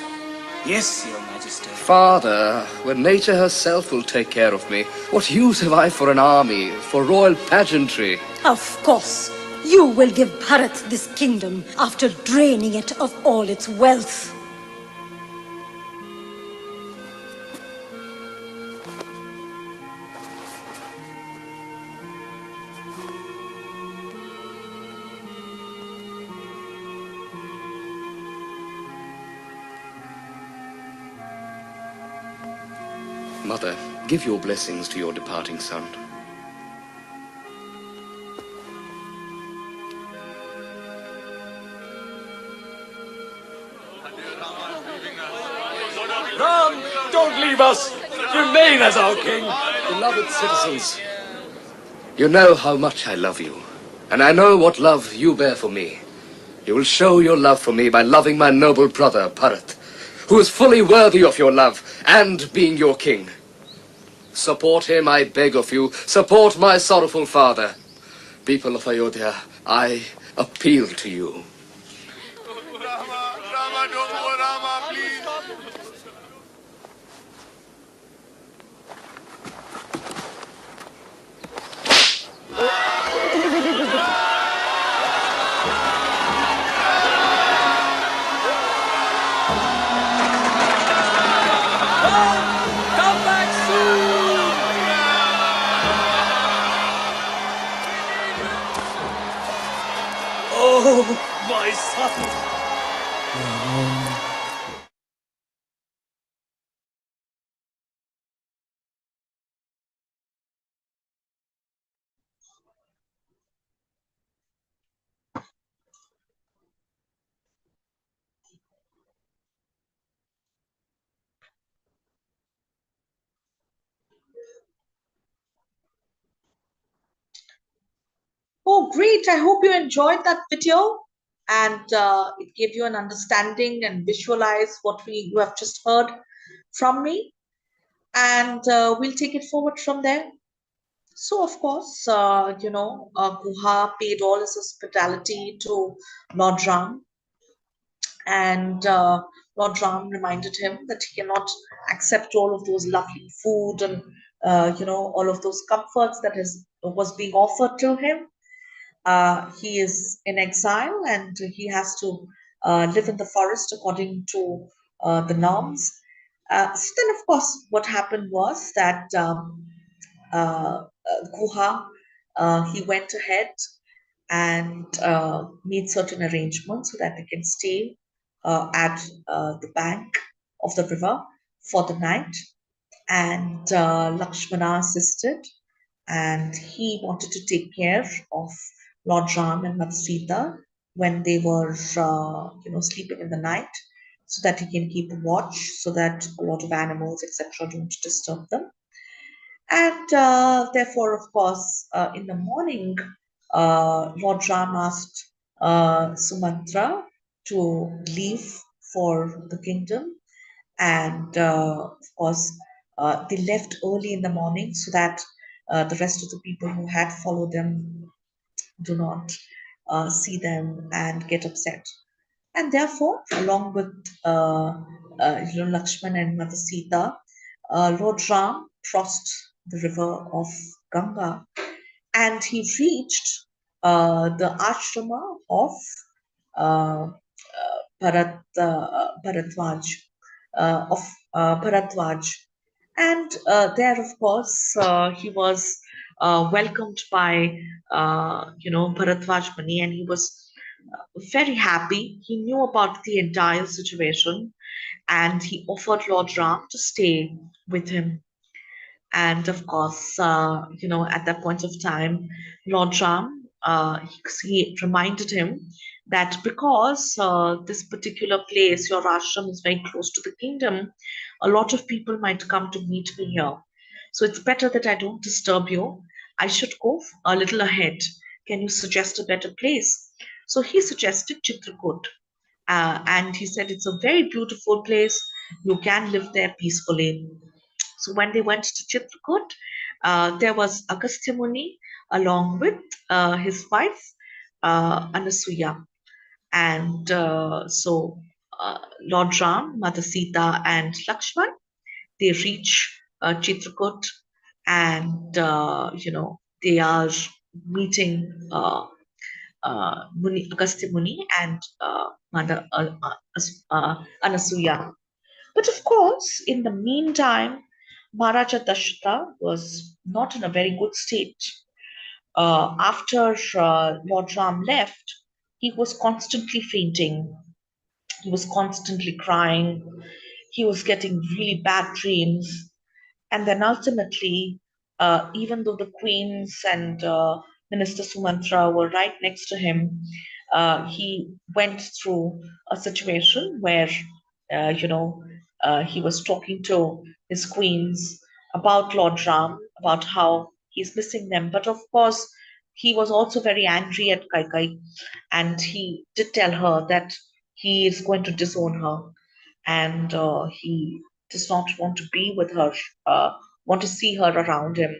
S6: Yes, Your Majesty.
S5: Father, when nature herself will take care of me, what use have I for an army, for royal pageantry?
S8: Of course, you will give Bharat this kingdom after draining it of all its wealth.
S5: Mother, give your blessings to your departing son.
S6: Ram, don't leave us. Remain as our king.
S5: Beloved citizens, you know how much I love you, and I know what love you bear for me. You will show your love for me by loving my noble brother, Bharat, who is fully worthy of your love and being your king. Support him, I beg of you. Support my sorrowful father. People of Ayodhya, I appeal to you.
S11: Rama, don't go, Rama, please.
S6: Come back soon.
S4: Oh, my son.
S3: Oh, great. I hope you enjoyed that video and it gave you an understanding and visualize what you have just heard from me. And we'll take it forward from there. So, of course, Guha paid all his hospitality to Lord Ram, and Lord Ram reminded him that he cannot accept all of those lovely food and all of those comforts that was being offered to him. He is in exile and he has to live in the forest according to the norms. So then, of course, what happened was that Guha he went ahead and made certain arrangements so that they can stay at the bank of the river for the night. And Lakshmana assisted, and he wanted to take care of Lord Ram and Mother Sita when they were, sleeping in the night, so that he can keep watch, so that a lot of animals, etc., don't disturb them. And therefore, of course, in the morning, Lord Ram asked Sumantra to leave for the kingdom. And of course, They left early in the morning so that the rest of the people who had followed them do not see them and get upset. And therefore, along with Lakshman and Mother Sita, Lord Ram crossed the river of Ganga and he reached the ashrama of uh, Bharadwaj, Bharadwaj. And there, of course, he was welcomed by, Bharadwaj Mani, and he was very happy. He knew about the entire situation, and he offered Lord Ram to stay with him. And of course, at that point of time, Lord Ram, he reminded him that because this particular place, your ashram, is very close to the kingdom, a lot of people might come to meet me here. So it's better that I don't disturb you. I should go a little ahead. Can you suggest a better place? So he suggested Chitrakoot. And he said it's a very beautiful place. You can live there peacefully. So when they went to Chitrakoot, there was Agastya Muni along with his wife Anasuya. And Lord Ram, Mother Sita, and Lakshman, they reach Chitrakoot, and they are meeting Agastya Muni and Mother Anasuya. But of course, in the meantime, Maharaja Dashrata was not in a very good state. After Lord Ram left, he was constantly fainting. He was constantly crying. He was getting really bad dreams. And then ultimately, even though the queens and Minister Sumantra were right next to him, he went through a situation where, he was talking to his queens about Lord Ram, about how he's missing them. But of course, he was also very angry at Kaikai, and he did tell her that he is going to disown her, and he does not want to be with her, want to see her around him.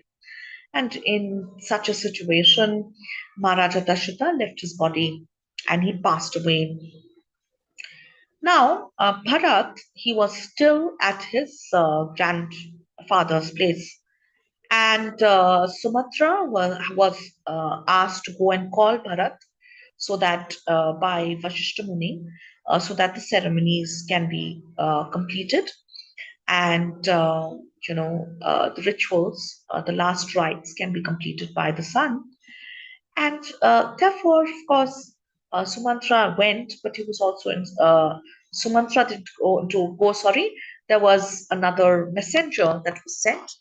S3: And in such a situation, Maharaja Dashrata left his body and he passed away. Now, Bharat, he was still at his grandfather's place. And Sumatra was asked to go and call Bharat so that by Vashishta Muni, so that the ceremonies can be completed and the rituals, the last rites can be completed by the son. And therefore, of course, Sumantra went, but he was also in. Sumantra did go. Sorry, there was another messenger that was sent,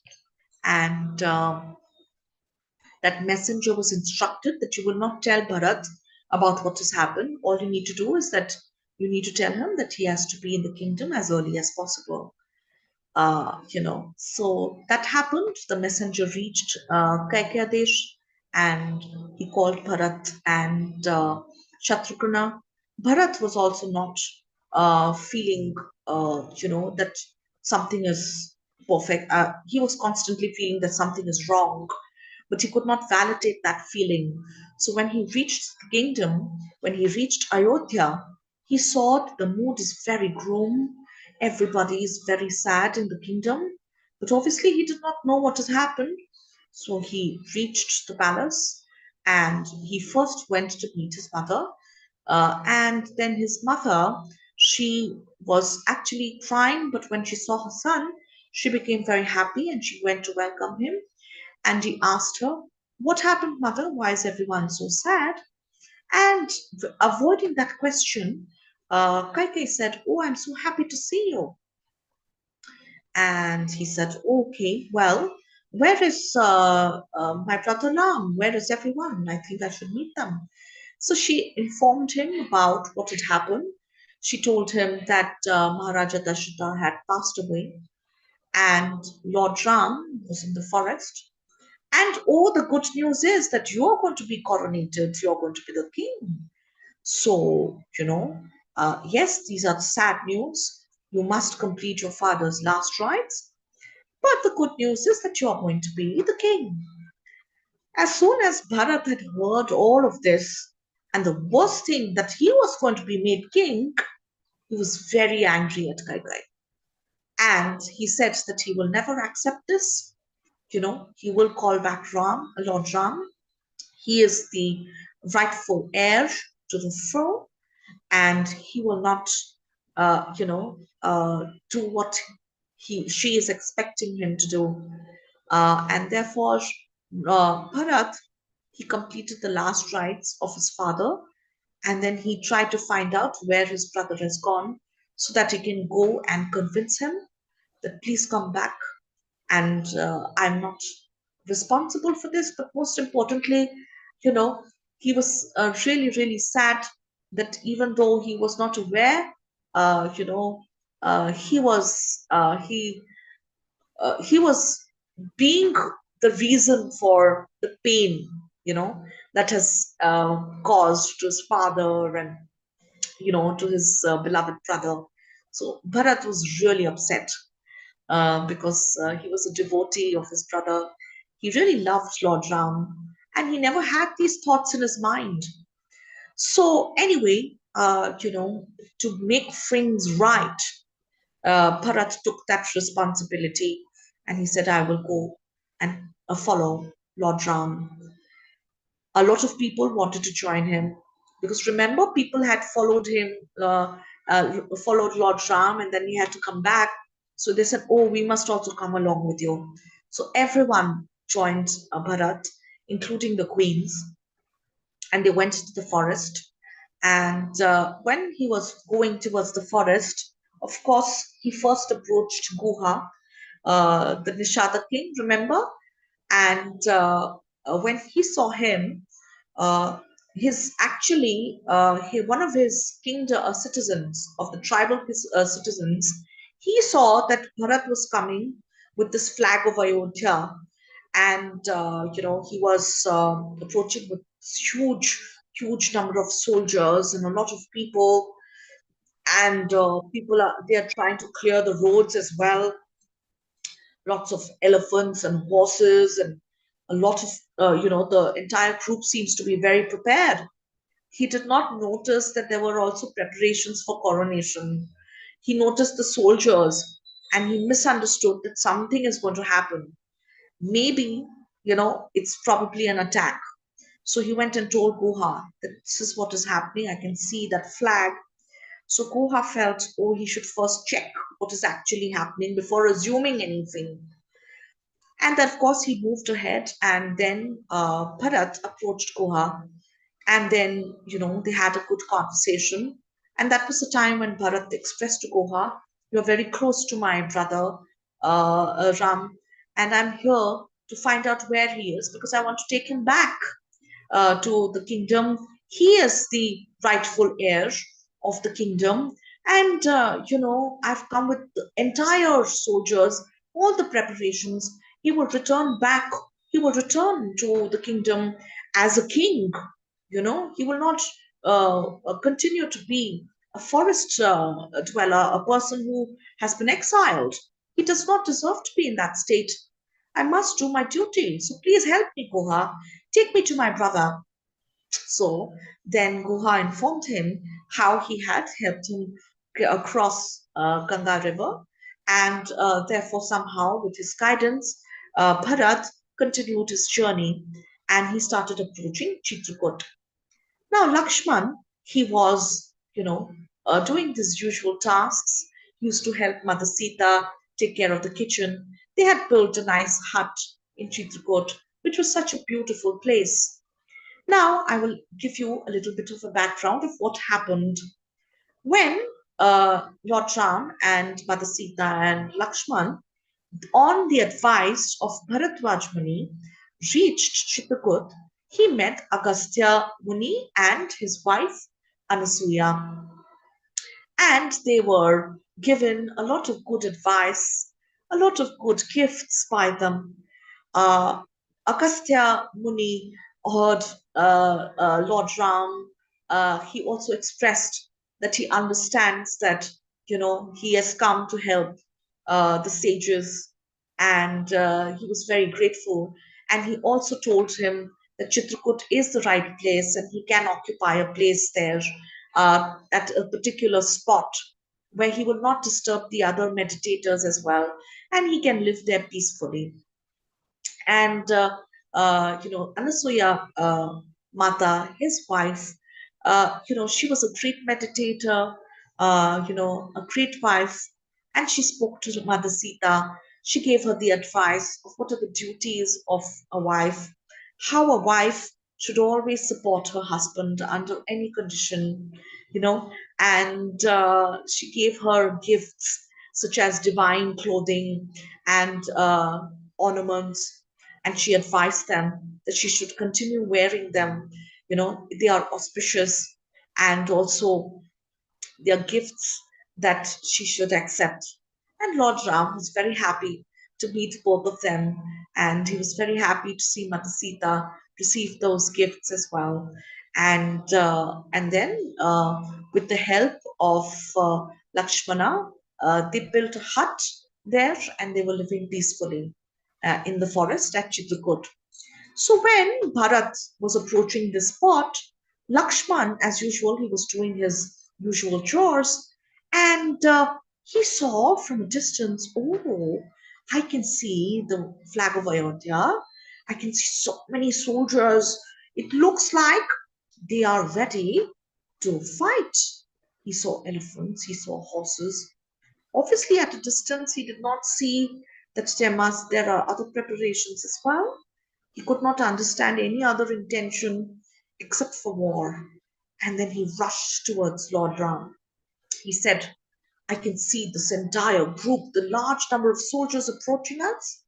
S3: and that messenger was instructed that you will not tell Bharat about what has happened. All you need to do is that you need to tell him that he has to be in the kingdom as early as possible. So that happened. The messenger reached Kaikeyadesh and he called Bharat and Shatrughna. Bharat was also not feeling, that something is perfect. He was constantly feeling that something is wrong, but he could not validate that feeling. So when he reached the kingdom, when he reached Ayodhya, he saw that the mood is very gloom. Everybody is very sad in the kingdom, but obviously he did not know what has happened. So he reached the palace and he first went to meet his mother. And then his mother, she was actually crying, but when she saw her son, she became very happy and she went to welcome him. And he asked her, "What happened, mother? Why is everyone so sad?" And avoiding that question, Kaikai said, "Oh, I'm so happy to see you." And he said, "Okay, well, where is my brother Ram? Where is everyone? I think I should meet them." So she informed him about what had happened. She told him that Maharaja Dashrata had passed away and Lord Ram was in the forest. And oh, the good news is that you're going to be coronated, you're going to be the king. So, yes, these are sad news. You must complete your father's last rites. But the good news is that you're going to be the king. As soon as Bharat had heard all of this, and the worst thing that he was going to be made king, he was very angry at Kaikai. And he said that he will never accept this. He will call back Lord Ram. He is the rightful heir to the throne, and he will not, do what she is expecting him to do. And therefore, Bharat, he completed the last rites of his father, and then he tried to find out where his brother has gone so that he can go and convince him that please come back, and I'm not responsible for this. But most importantly, you know he was really really sad that even though he was not aware, he was being the reason for the pain, that has caused to his father, and to his beloved brother. So Bharat was really upset, because he was a devotee of his brother. He really loved Lord Ram, and he never had these thoughts in his mind. So, anyway, to make things right, Bharat took that responsibility, and he said, I will go and follow Lord Ram. A lot of people wanted to join him, because remember, people had followed him, followed Lord Ram, and then he had to come back. So they said, oh, we must also come along with you. So everyone joined Bharat, including the queens, and they went to the forest. And when he was going towards the forest, of course, he first approached Guha, the Nishada king, remember? And when he saw him, uh, his actually one of his kingdom citizens of the tribal citizens, he saw that Bharat was coming with this flag of Ayodhya, and he was approaching with huge number of soldiers and a lot of people, and they are trying to clear the roads as well. Lots of elephants and horses, and a lot of the entire group seems to be very prepared. He did not notice that there were also preparations for coronation. He noticed the soldiers, and he misunderstood that something is going to happen. Maybe, it's probably an attack. So he went and told Guha that this is what is happening. I can see that flag. So Guha felt, oh, he should first check what is actually happening before assuming anything. And of course, he moved ahead, and then Bharat approached Guha, and then, they had a good conversation. And that was the time when Bharat expressed to Guha, you're very close to my brother, Ram, and I'm here to find out where he is because I want to take him back to the kingdom. He is the rightful heir of the kingdom. And, I've come with the entire soldiers, all the preparations. He will return back. He will return to the kingdom as a king. He will not continue to be a forest dweller, a person who has been exiled. He does not deserve to be in that state. I must do my duty. So please help me, Guha. Take me to my brother. So then Guha informed him how he had helped him across Ganga River, and therefore, somehow, with his guidance, Bharat continued his journey, and he started approaching Chitrakoot. Now, Lakshman, he was, doing his usual tasks. He used to help Mother Sita take care of the kitchen. They had built a nice hut in Chitrakoot, which was such a beautiful place. Now, I will give you a little bit of a background of what happened when Lord Ram and Mother Sita and Lakshman, on the advice of Bharadwaj Muni, reached Chitrakoot. He met Agastya Muni and his wife Anasuya, and they were given a lot of good advice, a lot of good gifts by them. uh, Agastya Muni heard Lord Ram. He also expressed that he understands that he has come to help the sages, and he was very grateful. And he also told him that Chitrakoot is the right place and he can occupy a place there at a particular spot where he will not disturb the other meditators as well, and he can live there peacefully. And Anasuya Mata, his wife, she was a great meditator, a great wife, and she spoke to Mother Sita. She gave her the advice of what are the duties of a wife, how a wife should always support her husband under any condition, and she gave her gifts such as divine clothing and ornaments, and she advised them that she should continue wearing them. They are auspicious, and also they are gifts that she should accept. And Lord Ram was very happy to meet both of them, and he was very happy to see Mata Sita receive those gifts as well. And then, with the help of Lakshmana, they built a hut there, and they were living peacefully in the forest at Chitrakoot. So when Bharat was approaching this spot, Lakshman, as usual, he was doing his usual chores, and he saw from a distance, oh, I can see the flag of Ayodhya. I can see so many soldiers. It looks like they are ready to fight. He saw elephants, he saw horses. Obviously, at a distance, he did not see that there are other preparations as well. He could not understand any other intention except for war. And then he rushed towards Lord Ram. He said, I can see this entire group, the large number of soldiers approaching us.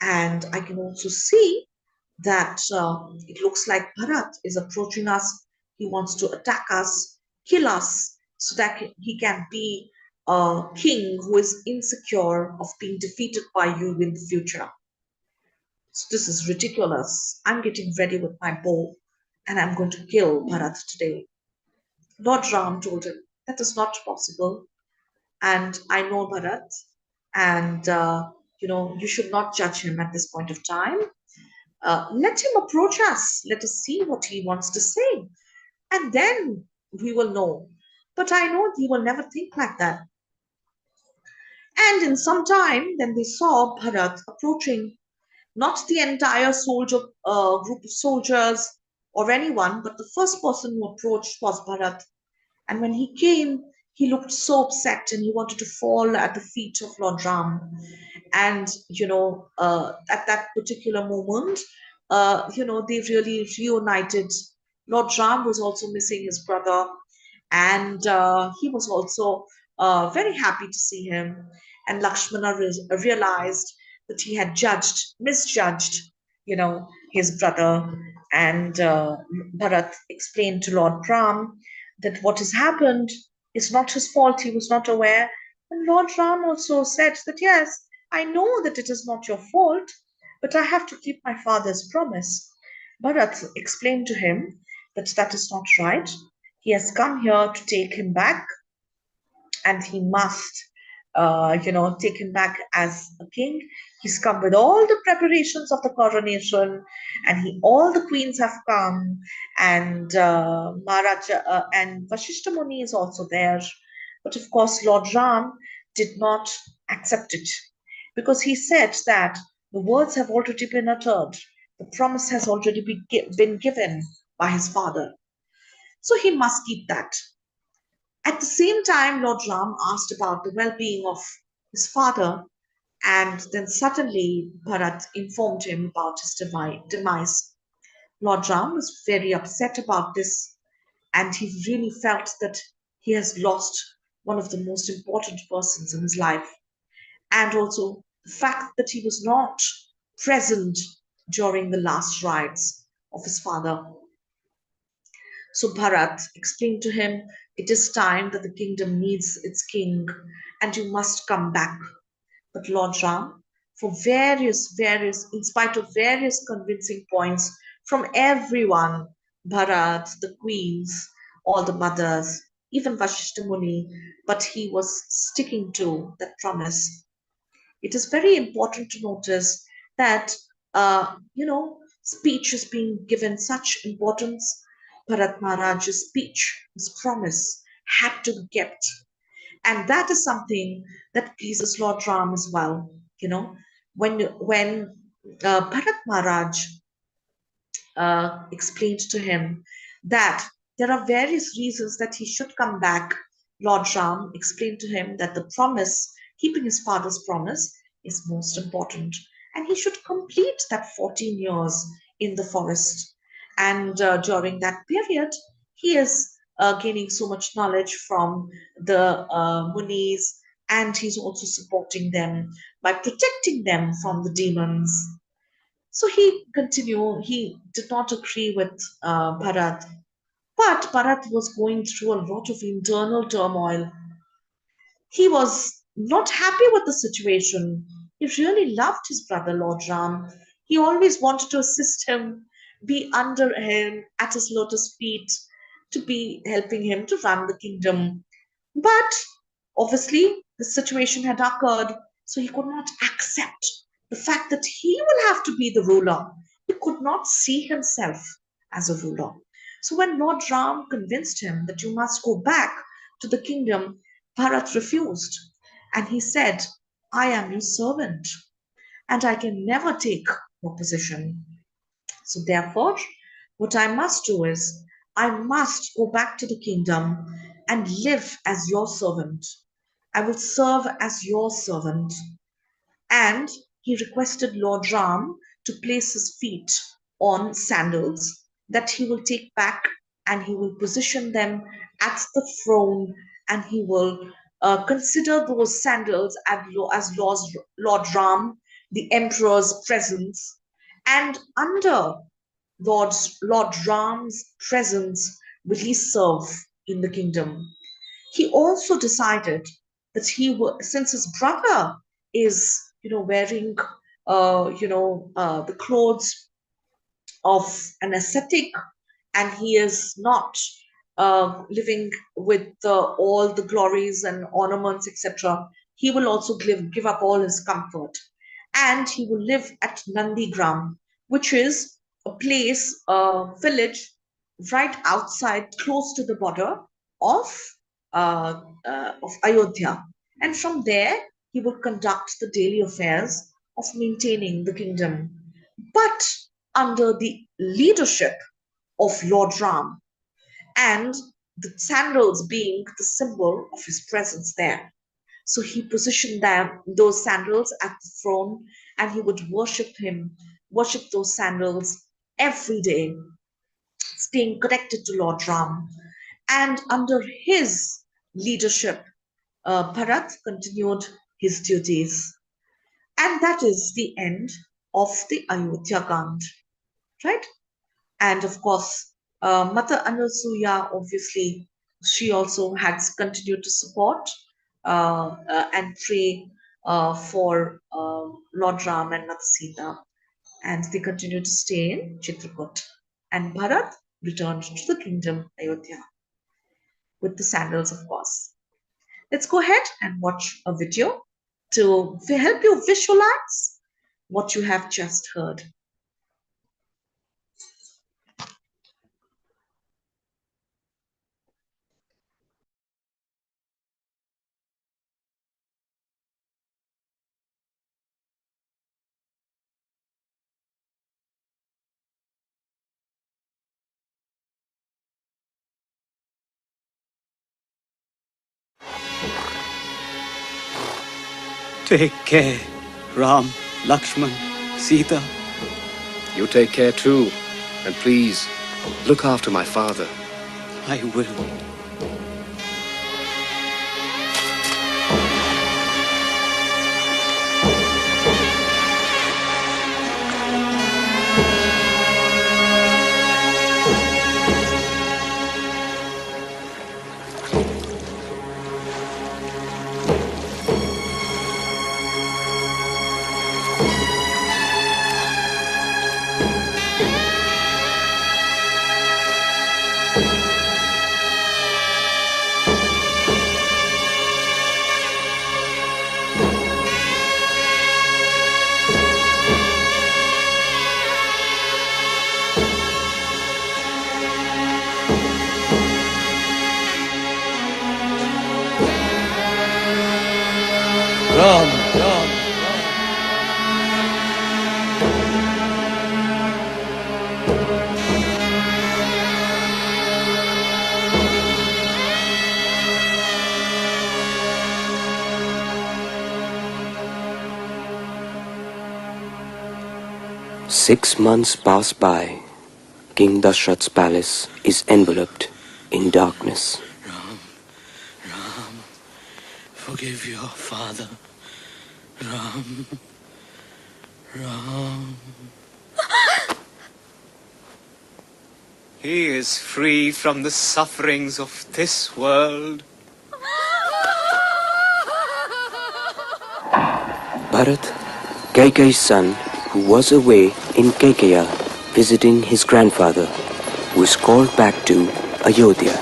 S3: And I can also see that it looks like Bharat is approaching us. He wants to attack us, kill us, so that he can be a king who is insecure of being defeated by you in the future. So this is ridiculous. I'm getting ready with my bow and I'm going to kill Bharat today. Lord Ram told him, that is not possible. And I know Bharat, and you should not judge him at this point of time. Let him approach us. Let us see what he wants to say. And then we will know. But I know he will never think like that. And in some time, then they saw Bharat approaching, not the entire soldier group of soldiers or anyone, but the first person who approached was Bharat. And when he came, he looked so upset and he wanted to fall at the feet of Lord Ram. And at that particular moment, they really reunited. Lord Ram was also missing his brother, and he was also very happy to see him. And Lakshmana realized that he had misjudged, his brother. And Bharat explained to Lord Ram that what has happened is not his fault. He was not aware. And Lord Ram also said that, yes, I know that it is not your fault, but I have to keep my father's promise. Bharat explained to him that that is not right. He has come here to take him back, and he must, take him back as a king. He's come with all the preparations of the coronation, and all the queens have come, and Maharaja and Vashishta Muni is also there. But of course, Lord Ram did not accept it because he said that the words have already been uttered, the promise has already been given by his father. So he must keep that. At the same time, Lord Ram asked about the well being of his father, and then suddenly Bharat informed him about his demise. Lord Ram was very upset about this, and he really felt that he has lost one of the most important persons in his life, and also the fact that he was not present during the last rites of his father. So Bharat explained to him, it is time that the kingdom needs its king, and you must come back. But Lord Ram, in spite of various convincing points from everyone, Bharat, the queens, all the mothers, even Vashishta Muni, but he was sticking to that promise. it is very important to notice that, speech is being given such importance. Bharat Maharaj's speech, his promise, had to be kept. And that is something that pleases Lord Ram as well. You know, when Bharat Maharaj explained to him that there are various reasons that he should come back. Lord Ram explained to him that the promise, keeping his father's promise, is most important, and he should complete that 14 years in the forest. And during that period, he is gaining so much knowledge from the Munis, and he's also supporting them by protecting them from the demons. So he continued, he did not agree with Bharat, but Bharat was going through a lot of internal turmoil. He was not happy with the situation. He really loved his brother, Lord Ram. He always wanted to assist him, be under him at his lotus feet, to be helping him to run the kingdom. But obviously, the situation had occurred, so he could not accept the fact that he will have to be the ruler. He could not see himself as a ruler. So when Lord Ram convinced him that you must go back to the kingdom, Bharat refused. And he said, I am your servant and I can never take your position. So therefore, what I must do is, I must go back to the kingdom and live as your servant. I will serve as your servant. And he requested Lord Ram to place his feet on sandals that he will take back, and he will position them at the throne, and he will consider those sandals as Lord Ram, the emperor's presence. And under Lord Ram's presence will he serve in the kingdom. He also decided that since his brother is, wearing, the clothes of an ascetic, and he is not living with all the glories and ornaments, etc. He will also give up all his comfort, and he will live at Nandigram, which is a place, a village right outside, close to the border of of Ayodhya. And from there, he will conduct the daily affairs of maintaining the kingdom, but under the leadership of Lord Ram, and the sandals being the symbol of his presence there. So he positioned those sandals at the throne, and he would worship those sandals every day, staying connected to Lord Ram. And under his leadership, Bharat continued his duties. And that is the end of the Ayodhya Kand, right? And of course, Mata Anasuya, obviously, she also has continued to support and pray for Lord Ram and Mata Sita. And they continue to stay in Chitrakoot. And Bharat returned to the kingdom Ayodhya with the sandals, of course. Let's go ahead and watch a video to help you visualize what you have just heard.
S9: Take care, Ram, Lakshman, Sita.
S5: You take care too. And please, look after my father.
S9: I will. 6 months pass by. King Dashrath's palace is enveloped in darkness.
S4: Ram, forgive your father. Ram. He is free from the sufferings of this world.
S9: Bharat, Kaikeyi's son, who was away in Kaikeya visiting his grandfather, was called back to Ayodhya.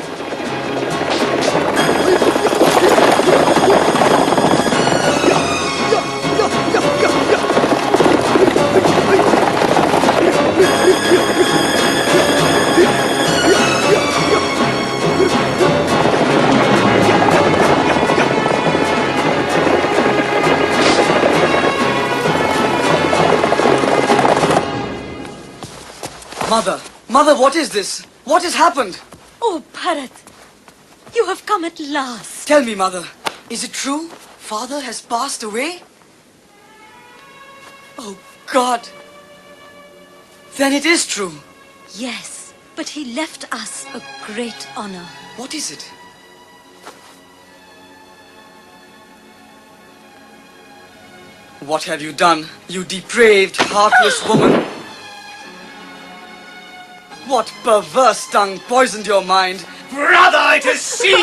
S6: Mother, what is this? What has happened?
S8: Oh, Bharat, you have come at last.
S6: Tell me, Mother, is it true? Father has passed away? Oh, God. Then it is true.
S8: Yes, but he left us a great honor.
S6: What is it? What have you done, you depraved, heartless woman? What perverse tongue poisoned your mind?
S12: Brother, it is she!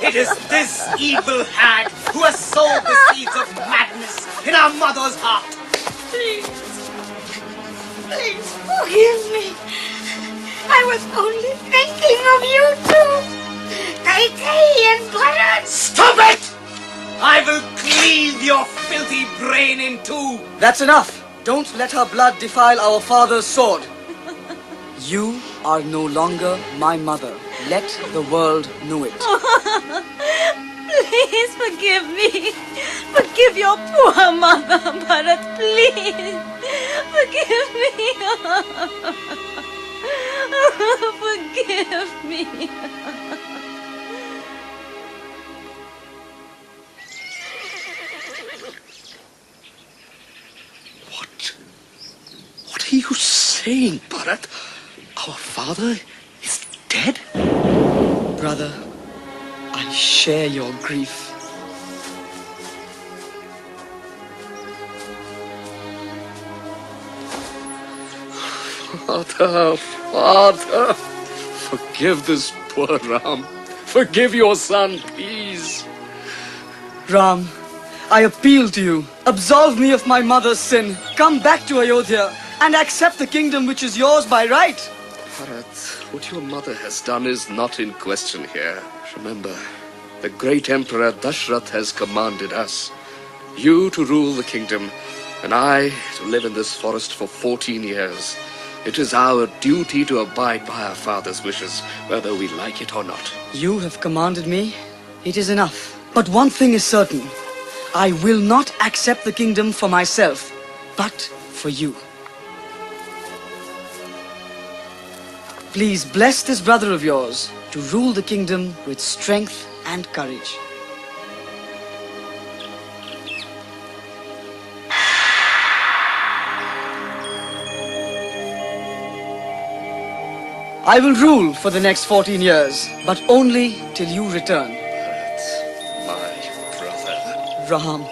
S12: It is this evil hag who has sowed the seeds of madness in our mother's heart.
S8: Please forgive me. I was only thinking of you two. Kaikeyi and Bharat.
S12: Stop it! I will cleave your filthy brain in two.
S6: That's enough. Don't let her blood defile our father's sword. You are no longer my mother. Let the world know it.
S8: Please forgive me. Forgive your poor mother, Bharat. Please. Forgive me. Forgive me.
S4: What are you saying, Bharat? Our father is dead?
S6: Brother, I share your grief.
S5: Father, forgive this poor Ram. Forgive your son, please.
S6: Ram, I appeal to you. Absolve me of my mother's sin. Come back to Ayodhya and accept the kingdom which is yours by right.
S5: Bharat, what your mother has done is not in question here. Remember, the great Emperor Dashrath has commanded us, you to rule the kingdom, and I to live in this forest for 14 years. It is our duty to abide by our father's wishes, whether we like it or not.
S6: You have commanded me. It is enough. But one thing is certain. I will not accept the kingdom for myself, but for you. Please bless this brother of yours to rule the kingdom with strength and courage. I will rule for the next 14 years, but only till you return.
S5: Bharat, my brother.
S6: Ram.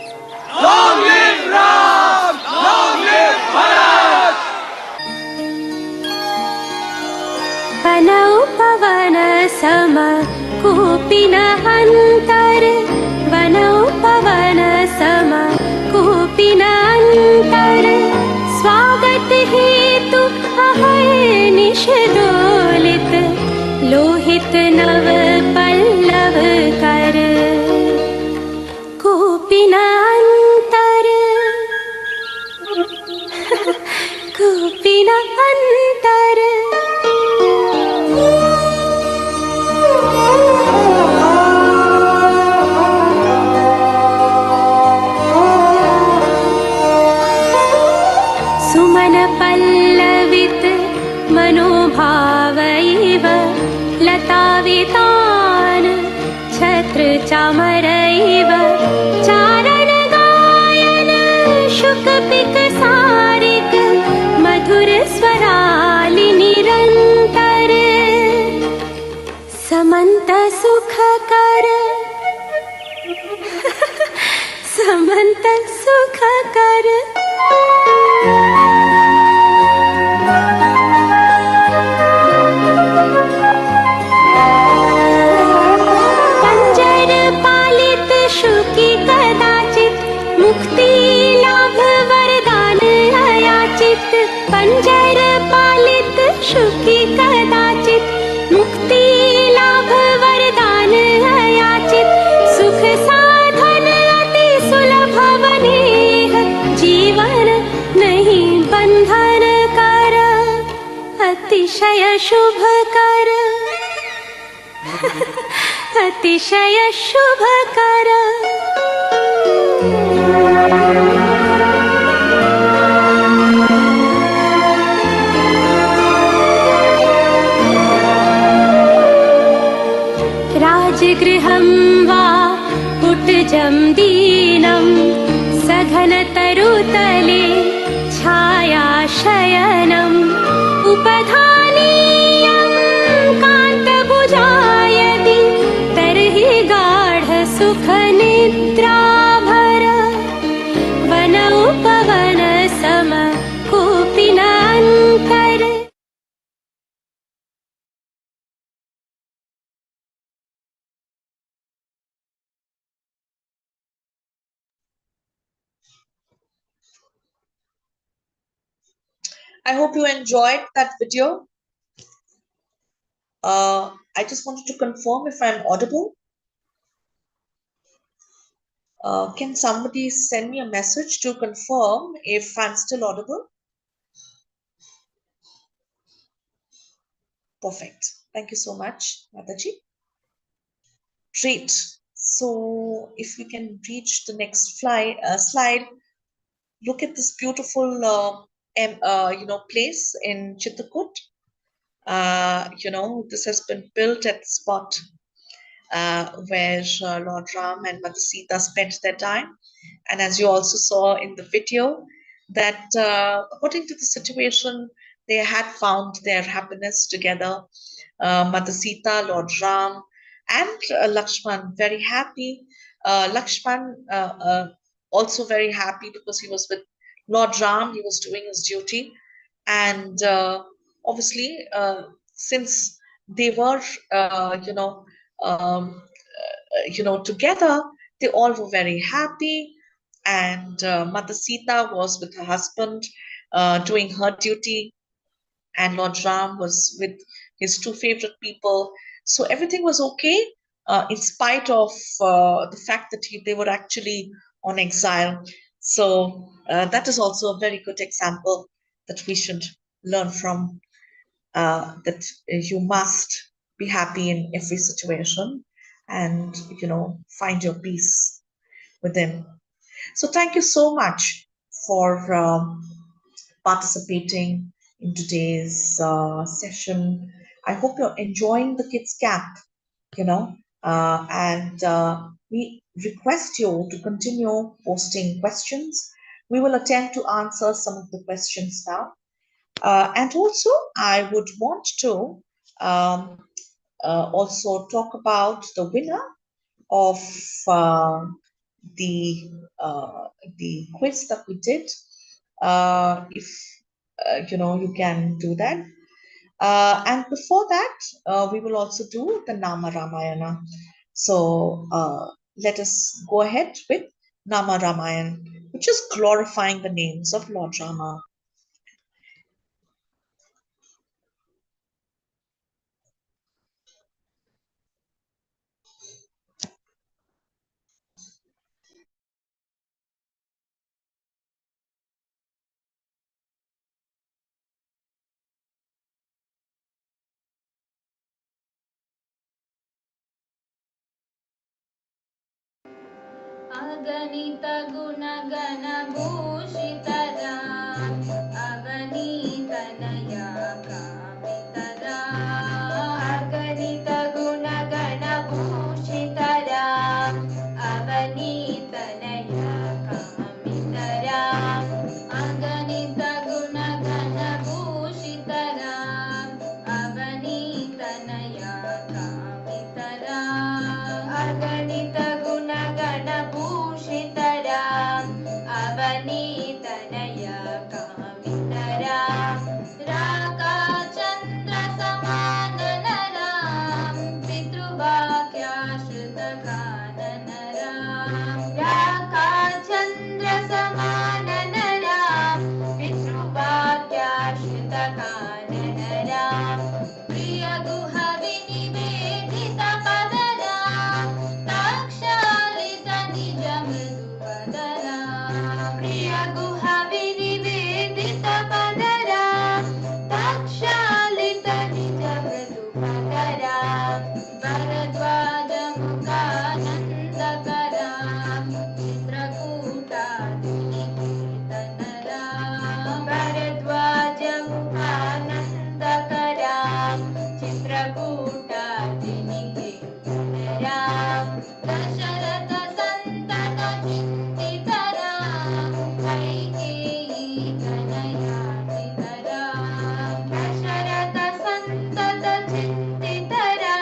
S12: Long live Ram! Long live Bharat!
S13: Panau pavana sama kupina antar. Vanau pavana sama kupina antar. Swagat hetu ahay nishdolit. Lohit nav pallav kar. Kupina antar. Kupina antar. मनपल्लवित मनोभाव इव लतावितान छत्रचामर इव चारण गायन शुकपिक सारिक मधुर स्वरालि निरंतर समंत सुखकर समंत सुखकर पंजर पालित शुकी कदाचित मुक्ति लाभ वरदान अयाचित पंजर पालित शुकी कदाचित मुक्ति लाभ वरदान अयाचित सुख साधन अति सुलभ बनेह जीवन नहीं बंधन कर अतिशय शुभ कर अतिशय शुभ कर राजगृहं वा कुटजं दीनं सघनतरुतले छायाशयनम् उपधानीयं कान्तभुजायति तर्हि गाढसुखनिद्राभर वन उपवन सम कूपिनान्तर
S3: I hope you enjoyed that video. I just wanted to confirm if I'm audible. Can somebody send me a message to confirm if I'm still audible? Perfect. Thank you so much, Mataji. Great. So if we can reach the next slide, look at this beautiful place in Chitakut. This has been built at the spot where Lord Ram and Mother Sita spent their time. And as you also saw in the video, that according to the situation, they had found their happiness together. Mother Sita, Lord Ram, and Lakshman very happy. Lakshman also very happy because he was with Lord Ram, he was doing his duty. And obviously, since they were, together, they all were very happy. And Mother Sita was with her husband doing her duty, and Lord Ram was with his two favorite people. So everything was okay, in spite of the fact that they were actually on exile. So that is also a very good example that we should learn from. That you must be happy in every situation, and find your peace within. So thank you so much for participating in today's session. I hope you're enjoying the kids camp, and we request you to continue posting questions. We will attempt to answer some of the questions now. And also, I would want to um, also talk about the winner of the the quiz that we did. If you can do that. And before that, we will also do the Nama Ramayana. So let us go ahead with Nama Ramayana, which is glorifying the names of Lord Rama.
S14: अगणित गुणगण भूषितरा अगणित
S13: अवनीतनया कामितरा राकाचन्द्रसमाननरां पितृवाक्याश्रितकाननरां राकाचन्द्रसमाननरां पितृवाक्याश्रितकाननरां प्रियगुहविनिवेदितपदरां ताक्षालितनिजमृदुवदना प्रियगुहविनिवेदितपदरा ताक्षालितनिजमृदुपदरा भरद्वाजमुखानन्दकरा चित्रकूटादिनिकेतनरा भरद्वाजमुखानन्दकरा चित्रकूटादिनिकेतनरा दशरथ सन्तत चिन्तितरा कैकेयी तनयातितरा दशरथ सन्तत चिन्तितरा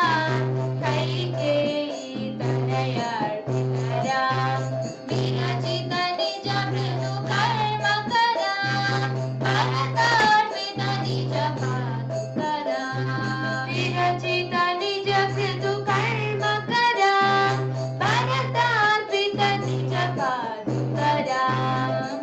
S13: कैकेयी तनयातितरा विरचित निज मृदु कर्मकरा भरतार्पित निज पादुकरा विरचित निज मृदु कर्मकरा भरतार्पित निज पादुकरा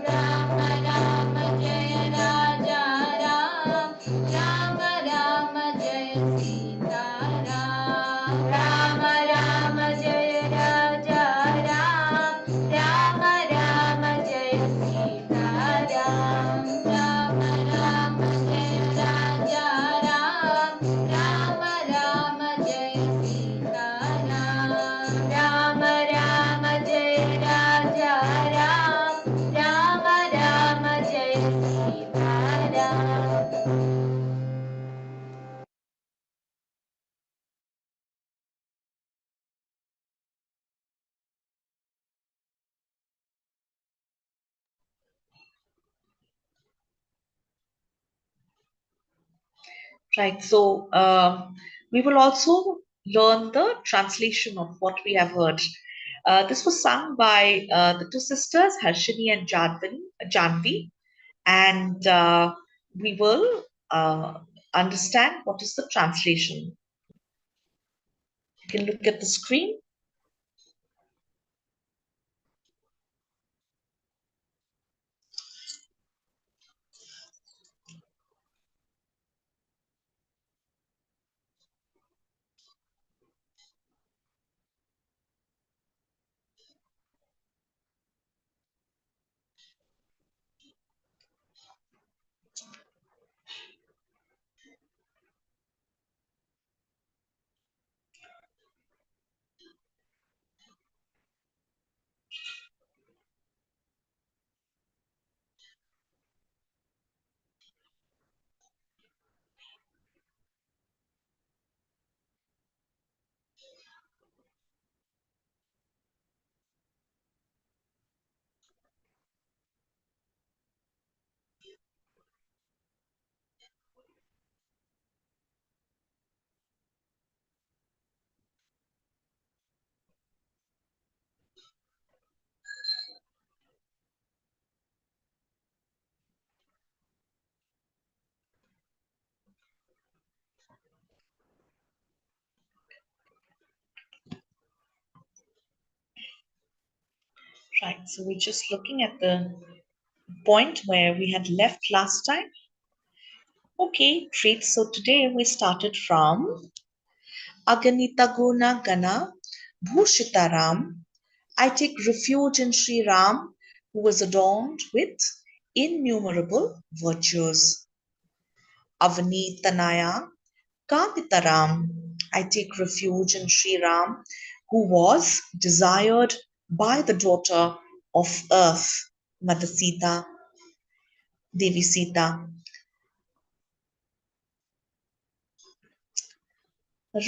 S13: राम राम जय राजा राम राम जय सीताराम राम राम जय राजा राम राम जय सीताराम राम राम जय राजा राम राम जय सीताराम राम राम जय राजा राम राम जय Sitaram
S3: Right. So we will also learn the translation of what we have heard. This was sung by the two sisters, Harshini and Janvi, and we will understand what is the translation. You can look at the screen. Right, so we're just looking at the point where we had left last time. Okay, great. So today we started from Aganita Guna Gana Bhushitaram. I take refuge in Sri Ram, who was adorned with innumerable virtues. Avanitanaya Kamitaram. I take refuge in Sri Ram, who was desired by the daughter of earth, Mother Sita, Devi Sita.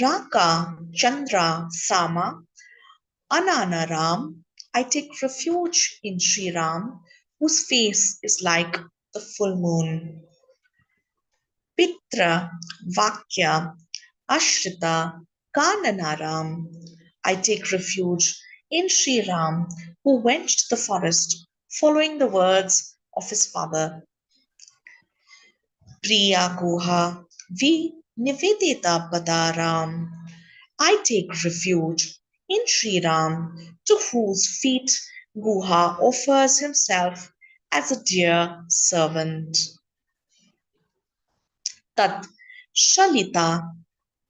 S3: Raka Chandra Sama Ananaram. I take refuge in Sri Ram, whose face is like the full moon. Pitra Vakya Ashrita Kananaram. I take refuge in Sri Ram, who went to the forest following the words of his father. Priya Guha, Vi Nivedita Padaram. I take refuge in Sri Ram, to whose feet Guha offers himself as a dear servant. Tat Shalita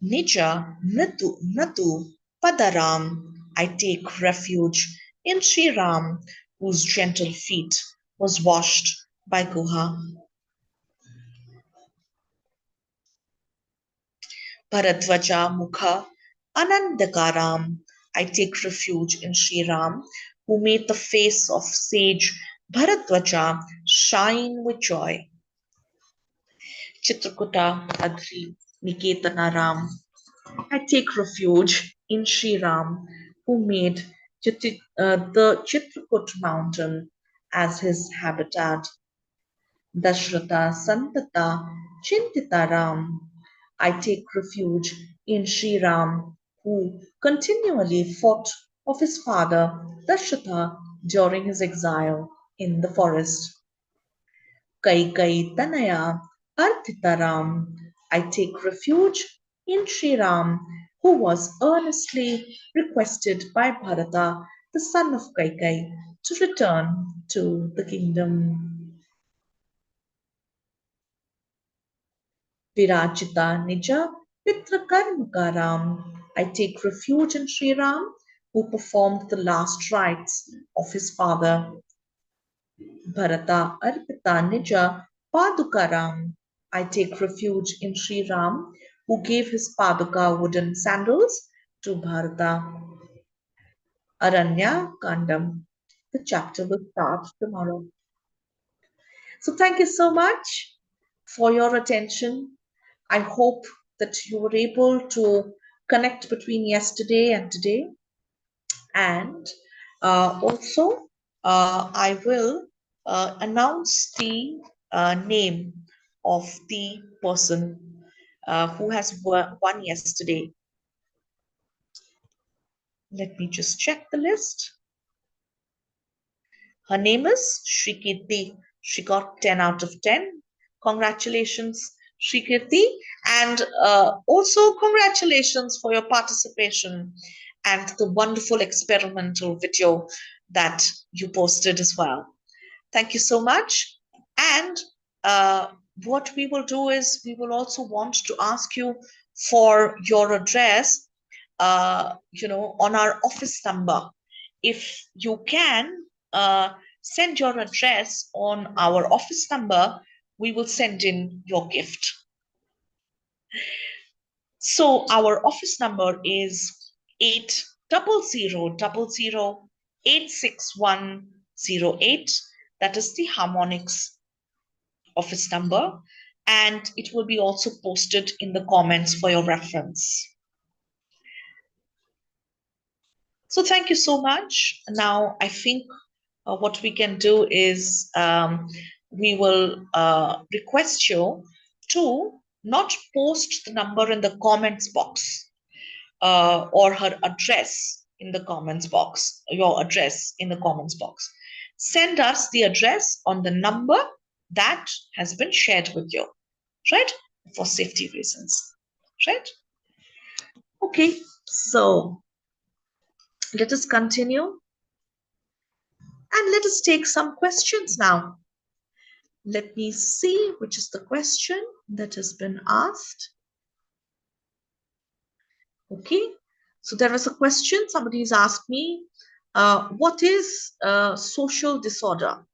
S3: Nija Natu Padaram. I take refuge in Sri Ram, whose gentle feet was washed by Guha. Bharadvaja Mukha Anandakaram. I take refuge in Sri Ram, who made the face of sage Bharadvaja shine with joy. Chitrakuta Adri Niketanaram. I take refuge in Sri Ram, who made the Chitrakoot mountain as his habitat. Dashrata Santata Chintitaram. I take refuge in Sri Ram, who continually fought of his father Dashrata during his exile in the forest. Kai Tanaya Artitaram. I take refuge in Sri Ram, who was earnestly requested by Bharata, the son of Kaikai, to return to the kingdom. Virachita Nija Pitrakarmakaram. I take refuge in Sri Ram, who performed the last rites of his father. Bharata Arpita Nija Padukaram. I take refuge in Sri Ram, who gave his Paduka wooden sandals to Bharata. Ayodhya Kandam. The chapter will start tomorrow. So thank you so much for your attention. I hope that you were able to connect between yesterday and today. And also, I will announce the name of the person who has won yesterday. Let me just check the list. Her name is Shrikirti. She got 10 out of 10. Congratulations, Shrikirti. And also congratulations for your participation and the wonderful experimental video that you posted as well. Thank you so much. And what we will do is we will also want to ask you for your address, on our office number. If you can send your address on our office number, we will send in your gift. So our office number is 8000086108. That is the Harmonics office number, and it will be also posted in the comments for your reference. So thank you so much. Now I think what we can do is we will request you to not post the number in the comments box or her address in the comments box, your address in the comments box. Send us the address on the number that has been shared with you, right? For safety reasons, right? Okay, so let us continue. And let us take some questions now. Let me see which is the question that has been asked. Okay, so there was a question. Somebody's asked me, what is social disorder?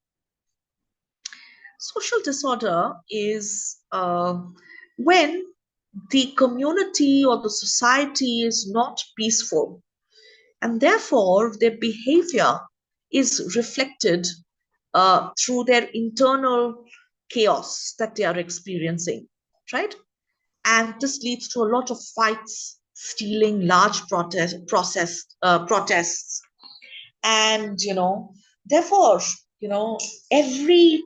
S3: Social disorder is when the community or the society is not peaceful, and therefore their behavior is reflected through their internal chaos that they are experiencing, right? And this leads to a lot of fights, stealing, large protests, and therefore, every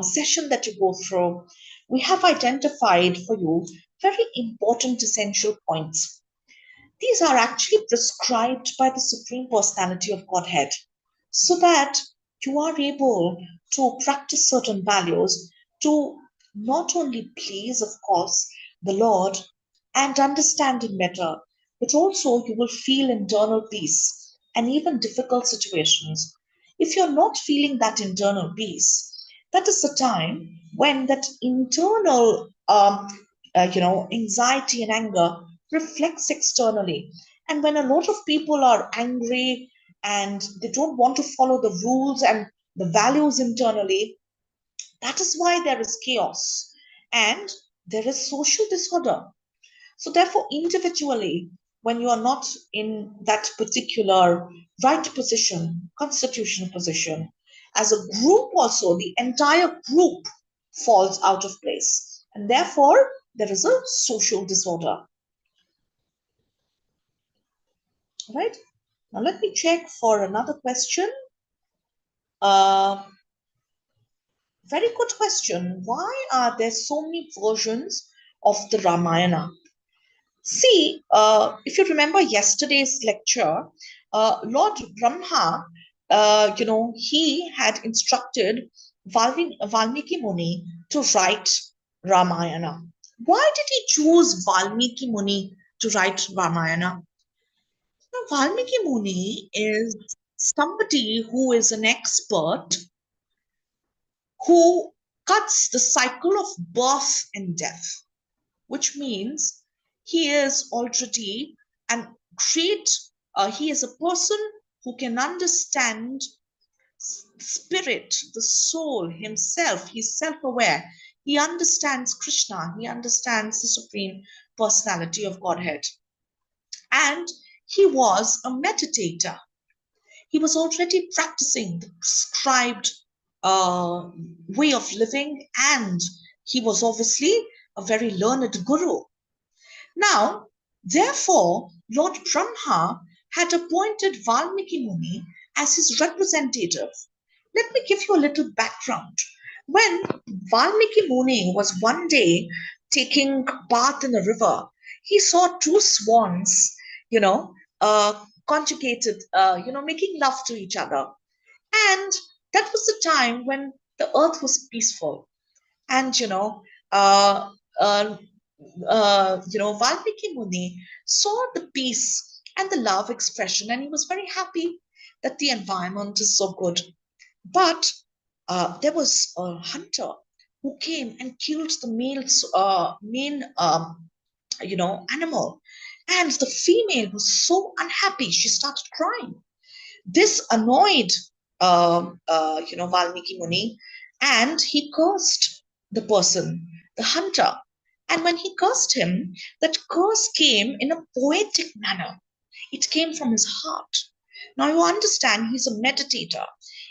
S3: session that you go through, we have identified for you very important essential points. These are actually prescribed by the Supreme Personality of Godhead. so that you are able to practice certain values to not only please, of course, the Lord and understand Him better, but also you will feel internal peace and even difficult situations. If you're not feeling that internal peace, that is the time when that internal anxiety and anger reflects externally. And when a lot of people are angry and they don't want to follow the rules and the values internally, that is why there is chaos and there is social disorder. So, therefore, individually, when you are not in that particular right position, constitutional position, as a group also, the entire group falls out of place. And therefore, there is a social disorder. Right? Now, let me check for another question. Uh, Very good question. Why are there so many versions of the Ramayana? See, if you remember yesterday's lecture, Lord Brahma, he had instructed Valmiki Muni to write Ramayana. Why did he choose Valmiki Muni to write Ramayana? Now, Valmiki Muni is somebody who is an expert who cuts the cycle of birth and death, which means he is already an great, he is a person who can understand spirit, the soul himself. He's self aware. He understands Krishna, he understands the Supreme Personality of Godhead. And he was a meditator. He was already practicing the prescribed way of living, and he was obviously a very learned guru. Now, therefore, Lord Brahma had appointed Valmiki Muni as his representative. Let me give you a little background. When Valmiki Muni was one day taking bath in a river, he saw two swans, conjugated, making love to each other. And that was the time when the earth was peaceful. And, uh, uh, Valmiki Muni saw the peace and the love expression, and he was very happy that the environment is so good. But there was a hunter who came and killed the main animal, and the female was so unhappy she started crying. This annoyed Valmiki Muni, and he cursed the person, the hunter. And when he cursed him, that curse came in a poetic manner. It came from his heart. Now you understand he's a meditator.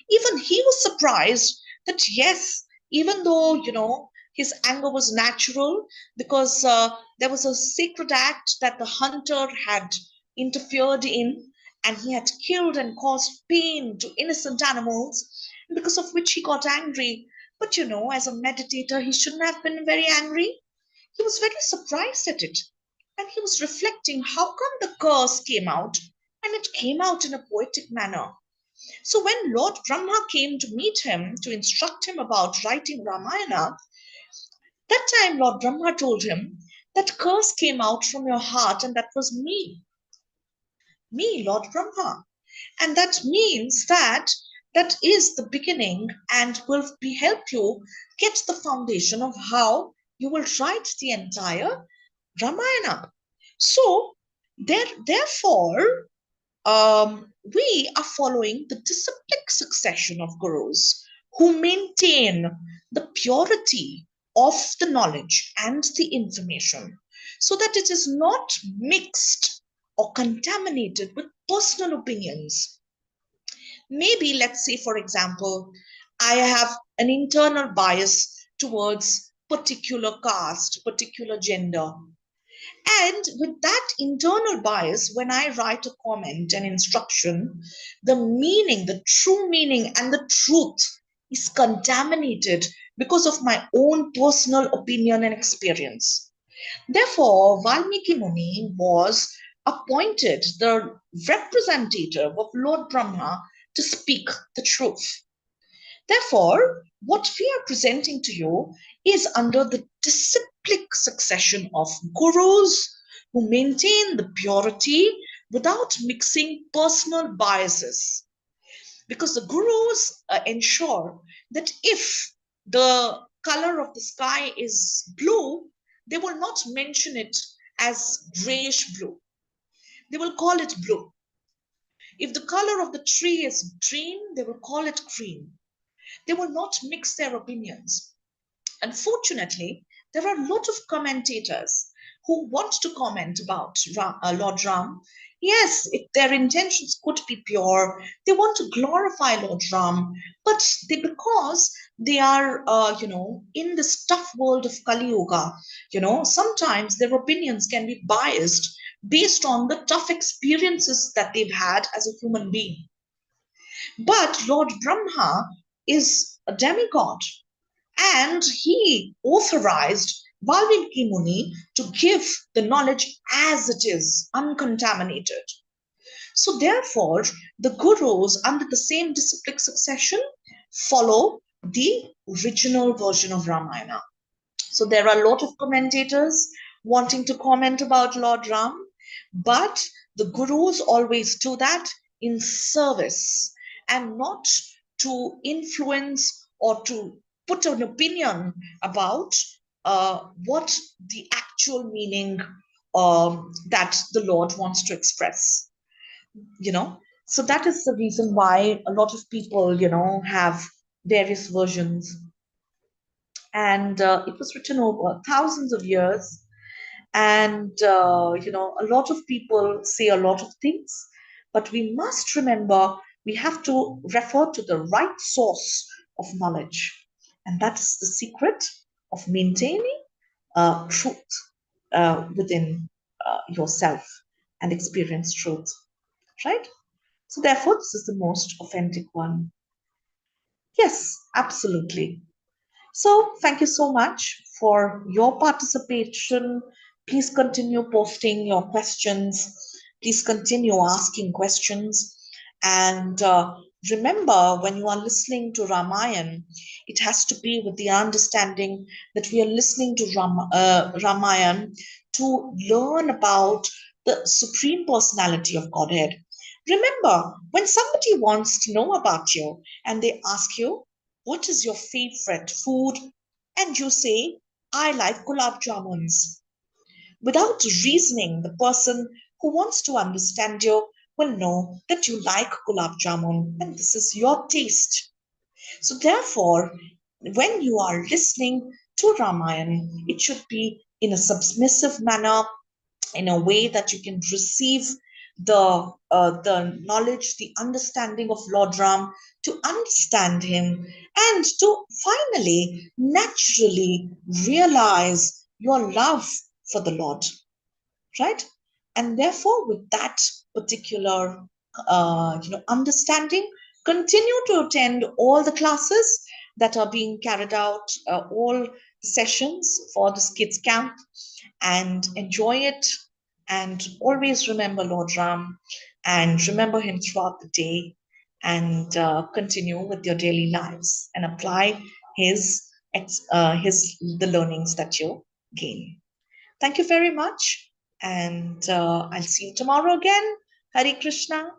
S3: Even he was surprised that yes, even though his anger was natural because there was a sacred act that the hunter had interfered in, and he had killed and caused pain to innocent animals, because of which he got angry. But as a meditator, he shouldn't have been very angry. He was very surprised at it. And he was reflecting how come the curse came out, and it came out in a poetic manner. So when Lord Brahma came to meet him to instruct him about writing Ramayana, that time Lord Brahma told him that curse came out from your heart, and that was me, Lord Brahma. And that means that is the beginning and will be help you get the foundation of how you will write the entire Ramayana. So therefore, we are following the disciplic succession of gurus who maintain the purity of the knowledge and the information so that it is not mixed or contaminated with personal opinions. Maybe, let's say, for example, I have an internal bias towards particular caste, particular gender, and with that internal bias, when I write a comment and instruction, the meaning, the true meaning, and the truth is contaminated because of my own personal opinion and experience. Therefore, Valmiki Muni was appointed the representative of Lord Brahma to speak the truth. Therefore, what we are presenting to you is under the disciplic succession of gurus who maintain the purity without mixing personal biases. Because the gurus ensure that if the color of the sky is blue, they will not mention it as grayish blue. They will call it blue. If the color of the tree is green, they will call it green. They will not mix their opinions. Unfortunately, there are a lot of commentators who want to comment about Lord Ram. Yes, their intentions could be pure. They want to glorify Lord Ram, but because they are, in this tough world of Kali Yuga, sometimes their opinions can be biased based on the tough experiences that they've had as a human being. But Lord Brahma is a demigod, and he authorized Valmiki Muni to give the knowledge as it is, uncontaminated. So, therefore, the gurus under the same disciplic succession follow the original version of Ramayana. So, there are a lot of commentators wanting to comment about Lord Ram, but the gurus always do that in service and not to influence or to put an opinion about what the actual meaning that the Lord wants to express. So that is the reason why a lot of people, have various versions. And it was written over thousands of years. And, a lot of people say a lot of things, but we must remember we have to refer to the right source of knowledge. And that is the secret of maintaining truth within yourself and experience truth, right? So, therefore, this is the most authentic one. Yes, absolutely. So, thank you so much for your participation. Please continue posting your questions. Please continue asking questions. And remember, when you are listening to Ramayana, it has to be with the understanding that we are listening to Ramayana to learn about the Supreme Personality of Godhead. Remember, when somebody wants to know about you and they ask you, what is your favorite food? And you say, I like gulab jamuns. Without reasoning, the person who wants to understand you will know that you like gulab jamun and this is your taste. So, therefore, when you are listening to Ramayana, it should be in a submissive manner, in a way that you can receive the knowledge, the understanding of Lord Ram, to understand him, and to finally, naturally realize your love for the Lord, right? And therefore, with that particular understanding, continue to attend all the classes that are being carried out, all sessions for this kids camp, and enjoy it. And always remember Lord Ram and remember him throughout the day, and continue with your daily lives and apply the learnings that you gain. Thank you very much, and I'll see you tomorrow again. Hare Krishna.